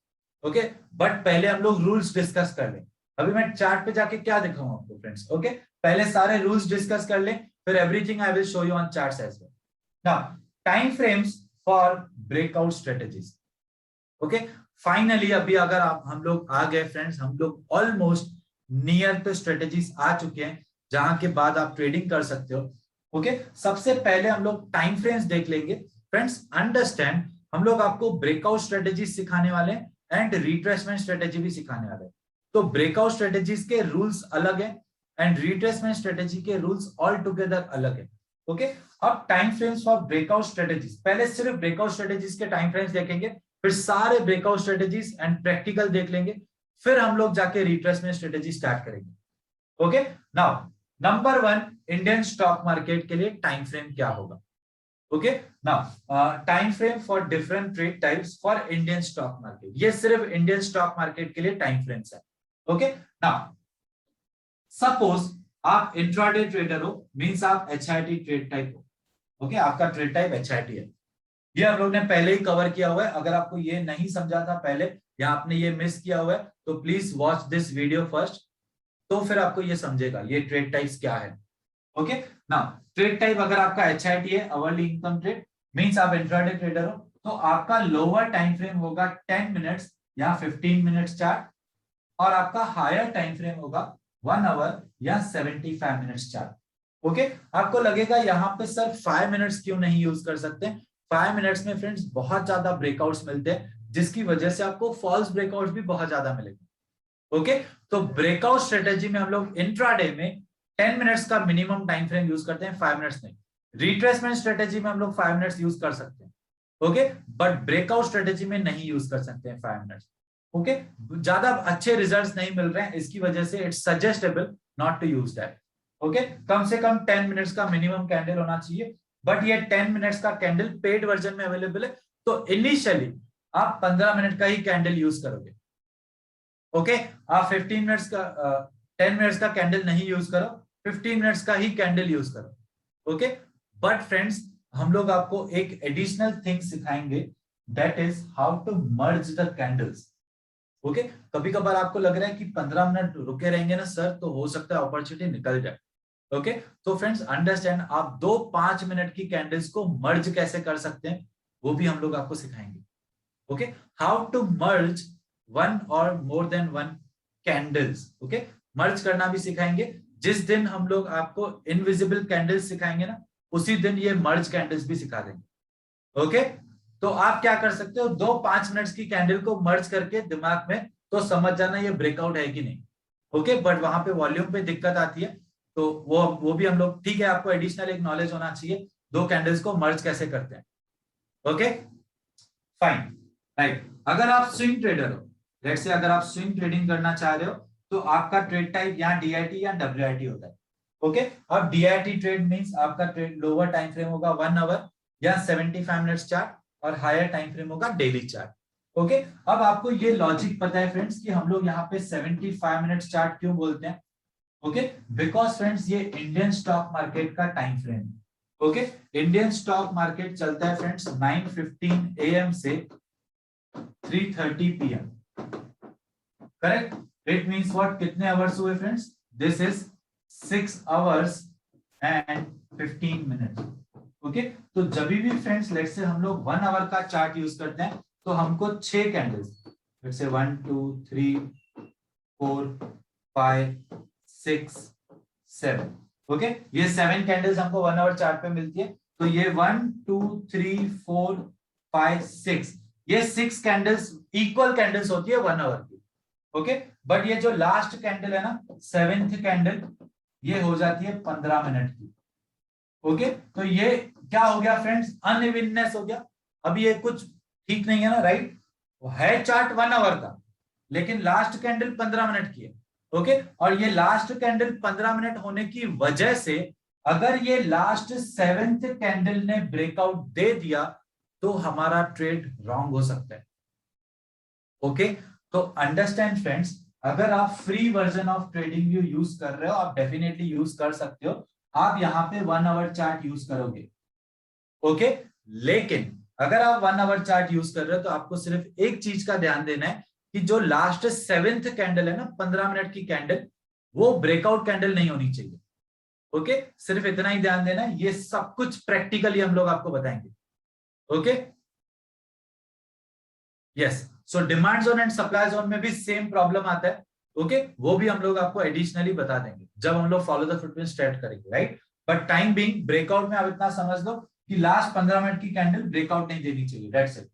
Okay, but पहले हम लोग रूल्स डिस्कस कर लें। अभी मैं चार्ट पे जाके क्या दिखाऊंगा आपको फ्रेंड्स, ओके, पहले सारे रूल्स डिस्कस कर लें, फिर everything I will show you on charts as well. Now time frames for breakout strategies. Okay, finally अभी अगर आप हम लोग आ गए फ्रेंड्स, हम लोग ऑलमोस्ट नियर पे स्ट्रेटेजीज आ चुके हैं जहां के बाद आप ट्रेडिंग कर सकते हो। ओके, सबसे पहले हम लोग टाइम फ्रेम्स देख लेंगे। फ्रेंड्स अंडरस्टैंड, हम लोग आपको ब्रेकआउट स्ट्रेटेजी सिखाने वाले हैं एंड रिट्रेसमेंट स्ट्रेटेजी भी सिखाने वाले हैं। तो ब्रेकआउट स्ट्रेटेजीज के रूल्स अलग है एंड रिट्रेसमेंट स्ट्रेटेजी के रूल्स ऑल टुगेदर अलग है। ओके, अब time frames for breakout strategies, पहले सिर्फ ब्रेकआउट स्ट्रेटेजीज के टाइम फ्रेम्स देखेंगे, फिर सारे ब्रेकआउट स्ट्रेटेजीज एंड प्रैक्टिकल देख लेंगे, फिर हम लोग जाके रिट्रेसमेंट स्ट्रेटेजी स्टार्ट करेंगे। Okay, now number 1, Indian stock market के लिए टाइम फ्रेम क्या होगा। Okay, now time frame for different trade types for Indian stock market, ये सिर्फ इंडियन स्टॉक मार्केट के लिए टाइम फ्रेम्स है। ओके, नाउ सपोज आप इंट्राडे ट्रेडर हो, मींस आप एचआईटी ट्रेड टाइप हो। ओके, आपका ट्रेड टाइप एचआईटी है, ये हम लोग ने पहले ही कवर किया हुआ है। अगर आपको ये नहीं समझा था पहले या आपने ये मिस किया हुआ है तो please watch this video first, तो फिर आपको ये समझेगा ये ट्रेड टाइप्स क्या है। ओके, नाउ ट्रेड टाइप अगर आपका एचआईटी है, अवर्ली इनकम ट्रेड, मींस आप इंट्राडे ट्रेडर हो, तो आपका लोअर टाइम फ्रेम होगा 10 मिनट्स या 15 मिनट्स चार्ट, और आपका हायर टाइम फ्रेम होगा 1 आवर या 75 मिनट्स चार्ट। ओके, आपको लगेगा यहाँ पे सर 5 मिनट्स क्यों नहीं यूज कर सकते। 5 मिनट्स में फ्रेंड्स बहुत ज्यादा ब्रेकआउट्स मिलते हैं, जिसकी वजह से आपको फॉल्स ब्रेकआउट्स भी बहुत ज्यादा मिलेंगे। ओके, तो ब्रेकआउट स्ट्रेटेजी में हम लोग इंट्राडे में 10 मिनट्स का मिनिमम टाइम फ्रेम यूज करते हैं, 5 मिनट्स नहीं। रिट्रेसमेंट स्ट्रेटेजी में हम लोग 5 मिनट्स यूज कर सकते हैं। ओके, बट ब्रेकआउट स्ट्रेटेजी में नहीं यूज कर सकते हैं 5 मिनट्स। ओके, ज्यादा अच्छे रिजल्ट्स नहीं मिल रहे हैं, इसकी वजह से it's suggestable not to use that. Okay, कम से कम 10 मिनट्स का मिनिमम कैंडल होना चाहिए, बट ये 10 मिनट्स का कैंडल पेड वर्जन में अवेलेबल है, तो इनिशियली आप 15 मिनट का ही कैंडल यूज करोगे। ओके, आप 15 मिनट्स का 10 मिनट्स का कैंडल नहीं यूज करो, 15 मिनट्स का ही कैंडल यूज करो। ओके, बट फ्रेंड्स हम लोग आपको एक एडिशनल थिंग सिखाएंगे, that is how to merge the candles. Okay, कभी कभार आपको लग रहा है कि 15 मिनट रुके रहेंगे ना सर, तो हो सकता है अपॉर्चुनिटी निकल जाए। ओके, तो फ्रेंड्स अंडरस्टैंड, आप 2-5 मिनट की कैंडल्स को मर्ज कैसे कर सकते हैं, वो भी हम लोग आपको सिखाएंगे। ओके, हाउ टू मर्ज 1 और मोर देन 1 कैंडल्स। ओके, मर्ज करना भी सिखाएंगे। जिस दिन हम लोग आपको इनविजिबल कैंडल्स सिखाएंगे ना, उसी दिन ये मर्ज कैंडल्स भी सिखा देंगे। ओके, तो आप क्या कर सकते हो, 2-5 मिनट्स की कैंडल को मर्ज करके दिमाग में तो समझ जाना ये ब्रेकआउट है कि नहीं। ओके, बट वहां पे वॉल्यूम पे दिक्कत आती है, तो वो भी हम लोग, ठीक है, आपको एडिशनल एक नॉलेज होना चाहिए 2 कैंडल्स को मर्ज कैसे करते हैं। Okay, fine, right. अगर आप स्विंग ट्रेडर हो, लेट्स से अगर आप स्विंग ट्रेडिंग करना चाह रहे हो, तो आपका ट्रेड टाइप यहाँ डीआईटी या डब्ल्यूआईटी होता है। ओके, अब डीआईटी ट्रेड मींस आपका ट्रेड लोअर टाइम फ्रेम होगा 1 आवर या 75 मिनट्स चार्ट, और हायर टाइम फ्रेम होगा डेली चार्ट। ओके, अब आपको ये लॉजिक पता है फ्रेंड्स कि हम लोग यहाँ पे 75 मिनट्स चार्ट क्यों बोलते हैं। ओके, बिकॉज फ्रेंड्स ये इंडियन स्टॉक मार्केट का टाइम फ्रेम है। ओके, इंडियन स्टॉक मार्केट चलता है फ्रेंड्स 9:15 AM से 3:30 PM, correct. It means what, कितने आवर्स हुए friends, this is 6 hours and 15 minutes. Okay, तो जब भी फ्रेंड्स लेट्स से हम लोग 1 आवर का चार्ट यूज करते हैं, तो हमको 6 कैंडल्स, लेट्स से 1 2 3 4 5 6 7, ओके, ये 7 कैंडल्स हमको 1 आवर चार्ट पे मिलती है। तो ये 1 2 3 4 5 6, ये 6 कैंडल्स इक्वल कैंडल्स होती है 1 आवर की। ओके, बट ये जो लास्ट कैंडल है ना, 7th कैंडल, ये हो जाती है 15 मिनट की। ओके, तो ये क्या हो गया फ्रेंड्स, अनइवननेस हो गया। अब ये कुछ ठीक नहीं है ना, राइट। है चार्ट 1 आवर का, लेकिन लास्ट कैंडल 15 मिनट की है। ओके, और ये लास्ट कैंडल 15 मिनट होने की वजह से अगर ये लास्ट 7th कैंडल ने ब्रेकआउट दे दिया, तो हमारा ट्रेड रॉन्ग हो सकता है। ओके, तो अंडरस्टैंड फ्रेंड्स, अगर आप free version of trading view use कर रहे हो, आप डेफिनेटली यूज कर सकते हो, आप यहाँ पे 1 आवर चार्ट यूज करोगे। ओके, लेकिन अगर आप 1 आवर चार्ट यूज कर रहे हो, तो आपको सिर्फ एक चीज का ध्यान देना है कि जो लास्ट 7th कैंडल है ना, 15 मिनट की कैंडल, वो ब्रेकआउट कैंडल नहीं होनी चाहिए। ओके, सिर्फ इतना ही ध्यान देना है, ये सब कुछ प्रैक्टिकली हम लोग आपको बताएंगे। Okay, yes, so demand zone and supply zone में भी सेम प्रॉब्लम आता है। ओके, वो भी हम लोग आपको एडिशनली बता देंगे जब हम लोग फॉलो द फुटप्रिंट स्टार्ट करेंगे, right. But time being breakout में आप इतना समझ लो कि लास्ट 15 मिनट की कैंडल ब्रेकआउट नहीं देनी चाहिए, दैट्स इट।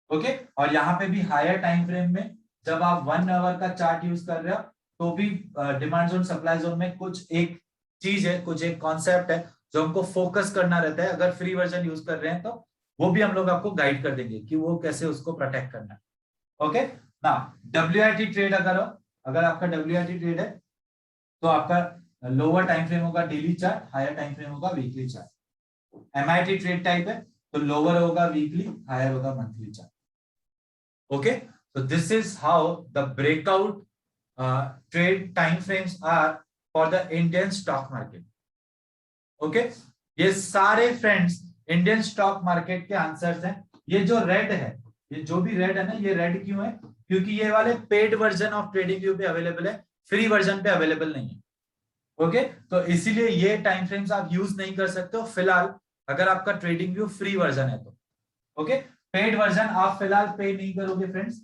ओके, और यहाँ पे भी हायर टाइम फ्रेम में जब आप 1 आवर का चार्ट यूज कर रहे हो तो भी डिमांड जोन सप्लाई जोन में कुछ एक चीज है, कुछ एक कॉन्सेप्ट है जो हमको फोकस करना रहता है। अगर फ्री वर्जन यूज कर रहे हैं तो वो भी हम लोग आपको गाइड कर देंगे कि वो कैसे उसको प्रोटेक्ट करना है। ओके ना, WIT ट्रेड अगर आपका WIT ट्रेड है तो आपका लोअर टाइम फ्रेम होगा daily chart, higher time frame होगा weekly chart. MIT trade type है तो लोअर होगा वीकली, हायर होगा monthly chart. Okay, so this is how the breakout trade time frames are for the Indian stock market. Okay, ये सारे friends Indian stock market के answers हैं। ये जो रेड है, ये जो भी रेड है ना, ये रेड क्यों है? क्योंकि ये वाले paid version of trading view पे अवेलेबल है, फ्री वर्जन पे अवेलेबल नहीं है। ओके, तो इसीलिए ये टाइम फ्रेम्स आप यूज नहीं कर सकते हो फिलहाल, अगर आपका ट्रेडिंग व्यू फ्री वर्जन है तो। ओके, पेड वर्जन आप फिलहाल पे नहीं करोगे friends,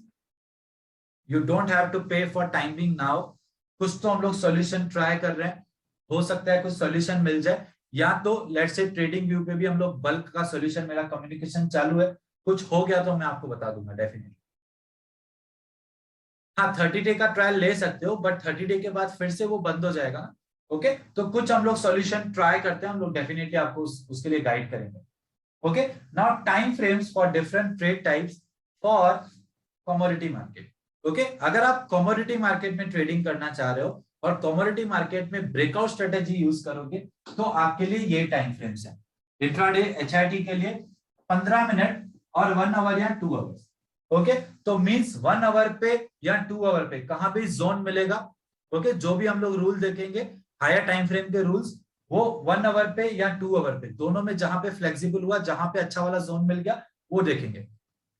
you don't have to pay for time being now. कुछ तो हम लोग सॉल्यूशन ट्राई कर रहे हैं, हो सकता है कुछ सॉल्यूशन मिल जाए, या तो लेट्स से ट्रेडिंग व्यू पे भी हम लोग बल्क का सॉल्यूशन, मेरा कम्युनिकेशन चालू है, कुछ हो गया तो मैं आपको बता दूंगा डेफिनेटली। हाँ, 30 डे का ट्रायल ले सकते हो, बट 30 डे के बाद फिर से वो बंद हो जाएगा ना। ओके, तो कुछ हम लोग सॉल्यूशन ट्राई करते हैं, हम लोग डेफिनेटली आपको उसके लिए गाइड करेंगे। Okay, now time frames for different trade types for commodity market. Okay, अगर आप कमोडिटी मार्केट में ट्रेडिंग करना चाह रहे हो और कमोडिटी मार्केट में ब्रेकआउट स्ट्रेटेजी यूज करोगे तो आपके लिए ये टाइम फ्रेम्स है। इंट्राडे HIT के लिए 15 मिनट और 1 आवर या 2 आवर्स। ओके, तो मींस 1 आवर पे या 2 आवर पे कहां पे जोन मिलेगा। ओके, जो भी हम लोग रूल देखेंगे हायर टाइम फ्रेम के रूल्स, वो 1 आवर पे या 2 आवर पे, दोनों में जहां पे फ्लेक्सिबल हुआ, जहां पे अच्छा वाला जोन मिल गया वो देखेंगे।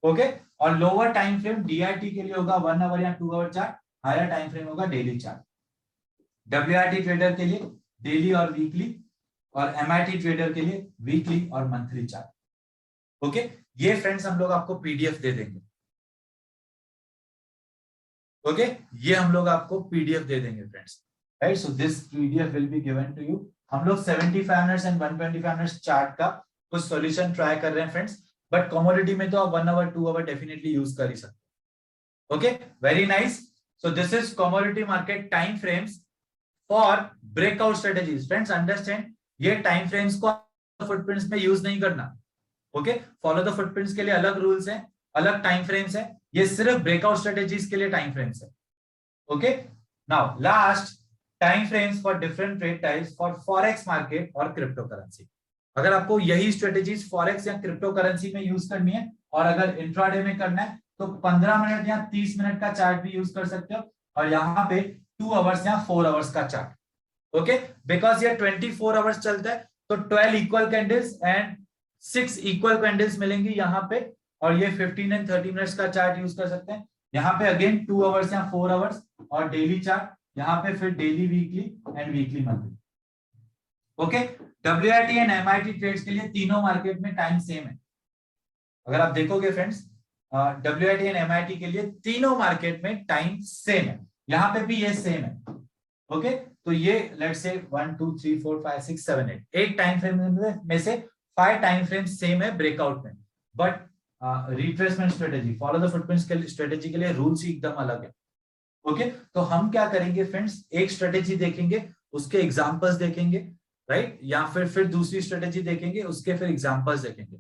ओके, और लोअर टाइम फ्रेम DIT के लिए होगा 1 आवर या 2 hour chart, higher time frame होगा डेली चार्ट। WIT ट्रेडर के लिए डेली और वीकली, और MIT ट्रेडर के लिए वीकली और मंथली चार्ट। ओके, ये फ्रेंड्स हम लोग आपको PDF दे देंगे। ओके, ये हम लोग आपको PDF दे देंगे friends, right. So this PDF will be given to you. हम लोग 75 मिनट्स एंड 125 मिनट्स चार्ट का कुछ सॉल्यूशन ट्राई कर रहे हैं फ्रेंड्स, बट कमोडिटी में तो आप 1 आवर 2 आवर डेफिनेटली यूज कर ही सकते। Okay, very nice. So this is commodity market time frames for breakout strategies. Friends understand, ये टाइम फ्रेम्स को फुटप्रिंट्स में यूज नहीं करना। ओके, फॉलो द फुटप्रिंट्स के लिए अलग रूल्स हैं, अलग टाइम फ्रेम्स हैं, ये सिर्फ ब्रेकआउट स्ट्रेटेजीज के लिए टाइम फ्रेम्स है। Okay, now last, time frames for different trade types for forex market और क्रिप्टो करेंसी। अगर आपको यही स्ट्रेटेजीज फॉरेक्स या क्रिप्टो करेंसी में यूज करनी है और अगर इंट्राडे में करना है तो 15 मिनट या 30 मिनट का चार्ट भी यूज कर सकते हो, और यहाँ पे 2 आवर्स या 4 आवर्स का चार्ट। ओके, बिकॉज ये 24 आवर्स चलता है तो 12 equal candles and 6 equal candles मिलेंगी यहाँ पे, और ये 15 एंड 30 मिनट्स का चार्ट यूज कर सकते हैं। यहाँ पे अगेन 2 आवर्स या 4 आवर्स और डेली चार्ट, यहाँ पे फिर daily, weekly and weekly monthly. Okay, WIT and MIT trades के लिए तीनों मार्केट में टाइम सेम है। अगर आप देखोगे फ्रेंड्स, WIT एंड MIT के लिए तीनों मार्केट में टाइम सेम है, यहाँ पे भी ये सेम है। ओके, तो ये लेट्स से 1 2 3 4 5 6 7 8 टाइम फ्रेम में से 5 टाइम फ्रेम सेम है ब्रेकआउट में, but retracement strategy, follow the footprints के स्ट्रेटेजी के लिए रूल्स ही एकदम अलग है। ओके, तो हम क्या करेंगे फ्रेंड्स, एक स्ट्रेटेजी देखेंगे, उसके एग्जांपल्स देखेंगे, राइट, या फिर दूसरी स्ट्रेटेजी देखेंगे, उसके फिर एग्जांपल्स देखेंगे।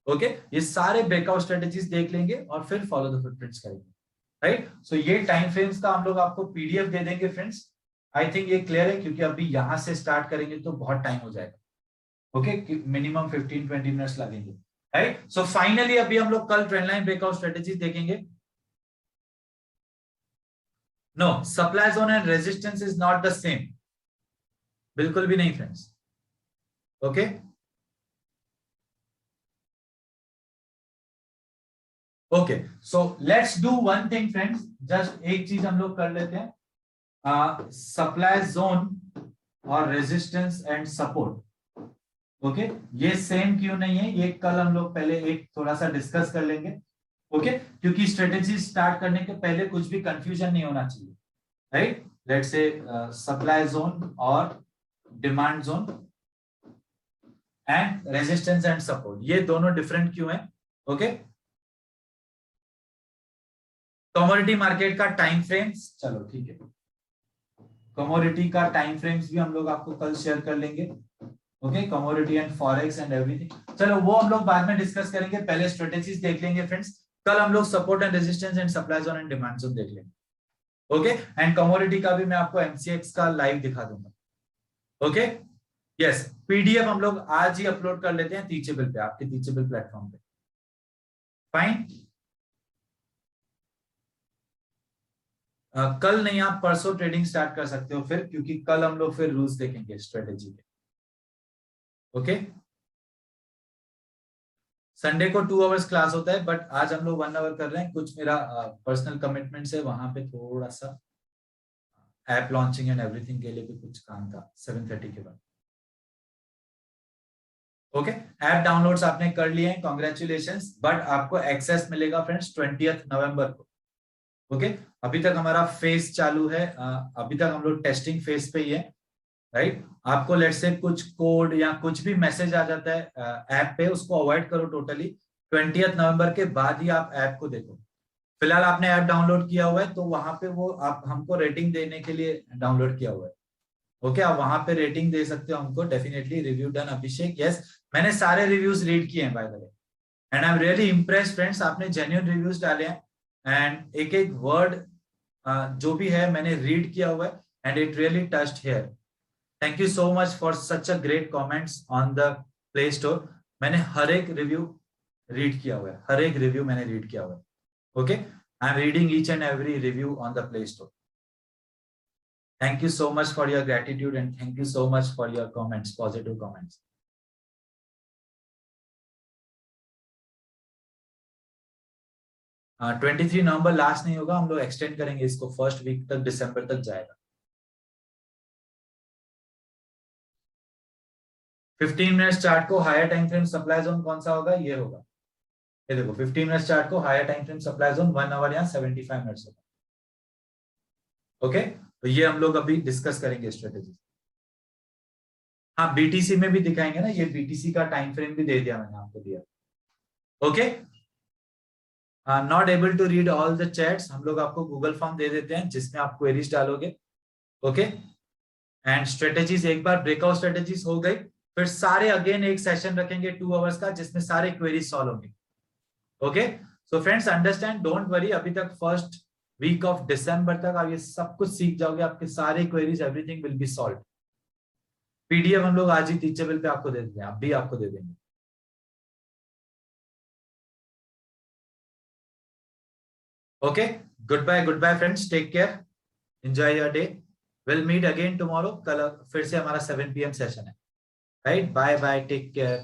ओके, ये सारे ब्रेकआउट स्ट्रेटेजीज देख लेंगे और फिर फॉलो द फुटप्रिंट्स करेंगे, राइट। सो ये टाइम फ्रेम्स का हम लोग आपको PDF दे देंगे फ्रेंड्स। आई थिंक ये क्लियर है, क्योंकि अभी यहां से स्टार्ट करेंगे तो बहुत टाइम हो जाएगा। ओके, मिनिमम 15-20 मिनट्स लगेंगे, राइट। सो फाइनली अभी हम लोग कल ट्रेंड लाइन ब्रेकआउट स्ट्रेटेजीज देखेंगे। No, supply zone and resistance is not the same, बिल्कुल भी नहीं friends. Okay, okay, so let's do one thing friends, just एक चीज हम लोग कर लेते हैं, सप्लाई जोन और रेजिस्टेंस एंड सपोर्ट। ओके, ये सेम क्यों नहीं है, ये कल हम लोग पहले एक थोड़ा सा डिस्कस कर लेंगे। ओके, क्योंकि स्ट्रेटेजी स्टार्ट करने के पहले कुछ भी कंफ्यूजन नहीं होना चाहिए, right. Let's say supply zone और demand zone, and resistance and support, ये दोनों डिफरेंट क्यों है? ओके, कमोडिटी मार्केट का टाइम फ्रेम्स, चलो ठीक है, कमोडिटी का टाइम फ्रेम्स भी हम लोग आपको कल शेयर कर लेंगे। Okay, commodity and forex and everything, चलो वो हम लोग बाद में डिस्कस करेंगे, पहले स्ट्रेटेजीज देख लेंगे फ्रेंड्स। कल हम लोग support and resistance and supply zone and demand zone देख लेंगे। ओके, एंड कमोडिटी का भी मैं आपको एमसीएक्स का लाइव दिखा दूंगा। ओके, यस, पीडीएफ हम लोग आज ही अपलोड कर लेते हैं टीचेबल पे, आपके टीचेबल प्लेटफॉर्म पे। फाइन, कल नहीं, आप परसों ट्रेडिंग स्टार्ट कर सकते हो फिर, क्योंकि कल हम लोग फिर रूल्स देखेंगे स्ट्रेटेजी के। ओके, संडे को 2 आवर्स क्लास होता है, बट आज हम लोग 1 आवर कर रहे हैं, कुछ मेरा पर्सनल कमिटमेंट है, वहां पे थोड़ा सा ऐप लॉन्चिंग एंड एवरीथिंग के लिए भी कुछ काम था 7:30 के बाद। ओके, ऐप डाउनलोड्स आपने कर लिए हैं, कॉन्ग्रेचुलेशंस, बट आपको एक्सेस मिलेगा फ्रेंड्स 20 नवंबर को। ओके, अभी तक हमारा फेज चालू है, अभी तक हम लोग टेस्टिंग फेज पे ही है, राइट। आपको लेट्स से कुछ कोड या कुछ भी मैसेज आ जाता है ऐप पे, उसको अवॉइड करो टोटली। 20 नवंबर के बाद ही आप ऐप को देखो। फिलहाल आपने ऐप डाउनलोड किया हुआ है, तो वहां पे वो आप हमको रेटिंग देने के लिए डाउनलोड किया हुआ है। ओके, आप वहां पे रेटिंग दे सकते हो हमको, डेफिनेटली। रिव्यू डन अभिषेक, यस, मैंने सारे रिव्यूज रीड किए हैं by the way, and I am really impressed friends, आपने जेन्युइन रिव्यूज डाले हैं, एंड एक एक वर्ड जो भी है मैंने रीड किया हुआ है, and it really touched here. Thank you so much for such a great comments on the play store. मैंने हर एक रिव्यू रीड किया हुआ है, हर एक रिव्यू मैंने रीड किया हुआ है। Okay, I am reading each and every review on the play store. Thank you so much for your gratitude and thank you so much for your comments, positive comments. हाँ, 23 नवंबर last नहीं होगा, हम लोग extend करेंगे इसको, first week तक, दिसंबर तक जाएगा। 15 मिनट चार्ट को higher time frame supply zone कौन सा होगा? ये होगा, ये देखो, 15 मिनट चार्ट को higher time frame supply zone 1 hour या 75 मिनट्स होगा। ओके, तो ये हम लोग अभी डिस्कस करेंगे स्ट्रेटेजी। हाँ, बीटीसी में भी दिखाएंगे ना, ये बीटीसी का टाइम फ्रेम भी दे दिया मैंने आपको, दिया। Okay, not able to read all the chats, हम लोग आपको गूगल फॉर्म दे देते हैं जिसमें आप क्वेरीज डालोगे। ओके, एंड स्ट्रेटेजीज, एक बार ब्रेकआउट स्ट्रेटेजीज हो गई, फिर सारे अगेन एक सेशन रखेंगे 2 आवर्स का, जिसमें सारे क्वेरीज सॉल्व होंगे। Okay, so friends understand, don't worry, अभी तक फर्स्ट वीक ऑफ दिसंबर तक आप ये सब कुछ सीख जाओगे, आपके सारे queries, everything will be solve. PDF हम लोग आज ही टीचेबल पे आपको दे देंगे, आप भी आपको दे देंगे। Okay, good bye friends, take care, enjoy your day, will meet again tomorrow, कल फिर से हमारा 7 PM सेशन है, right. Bye bye, take care.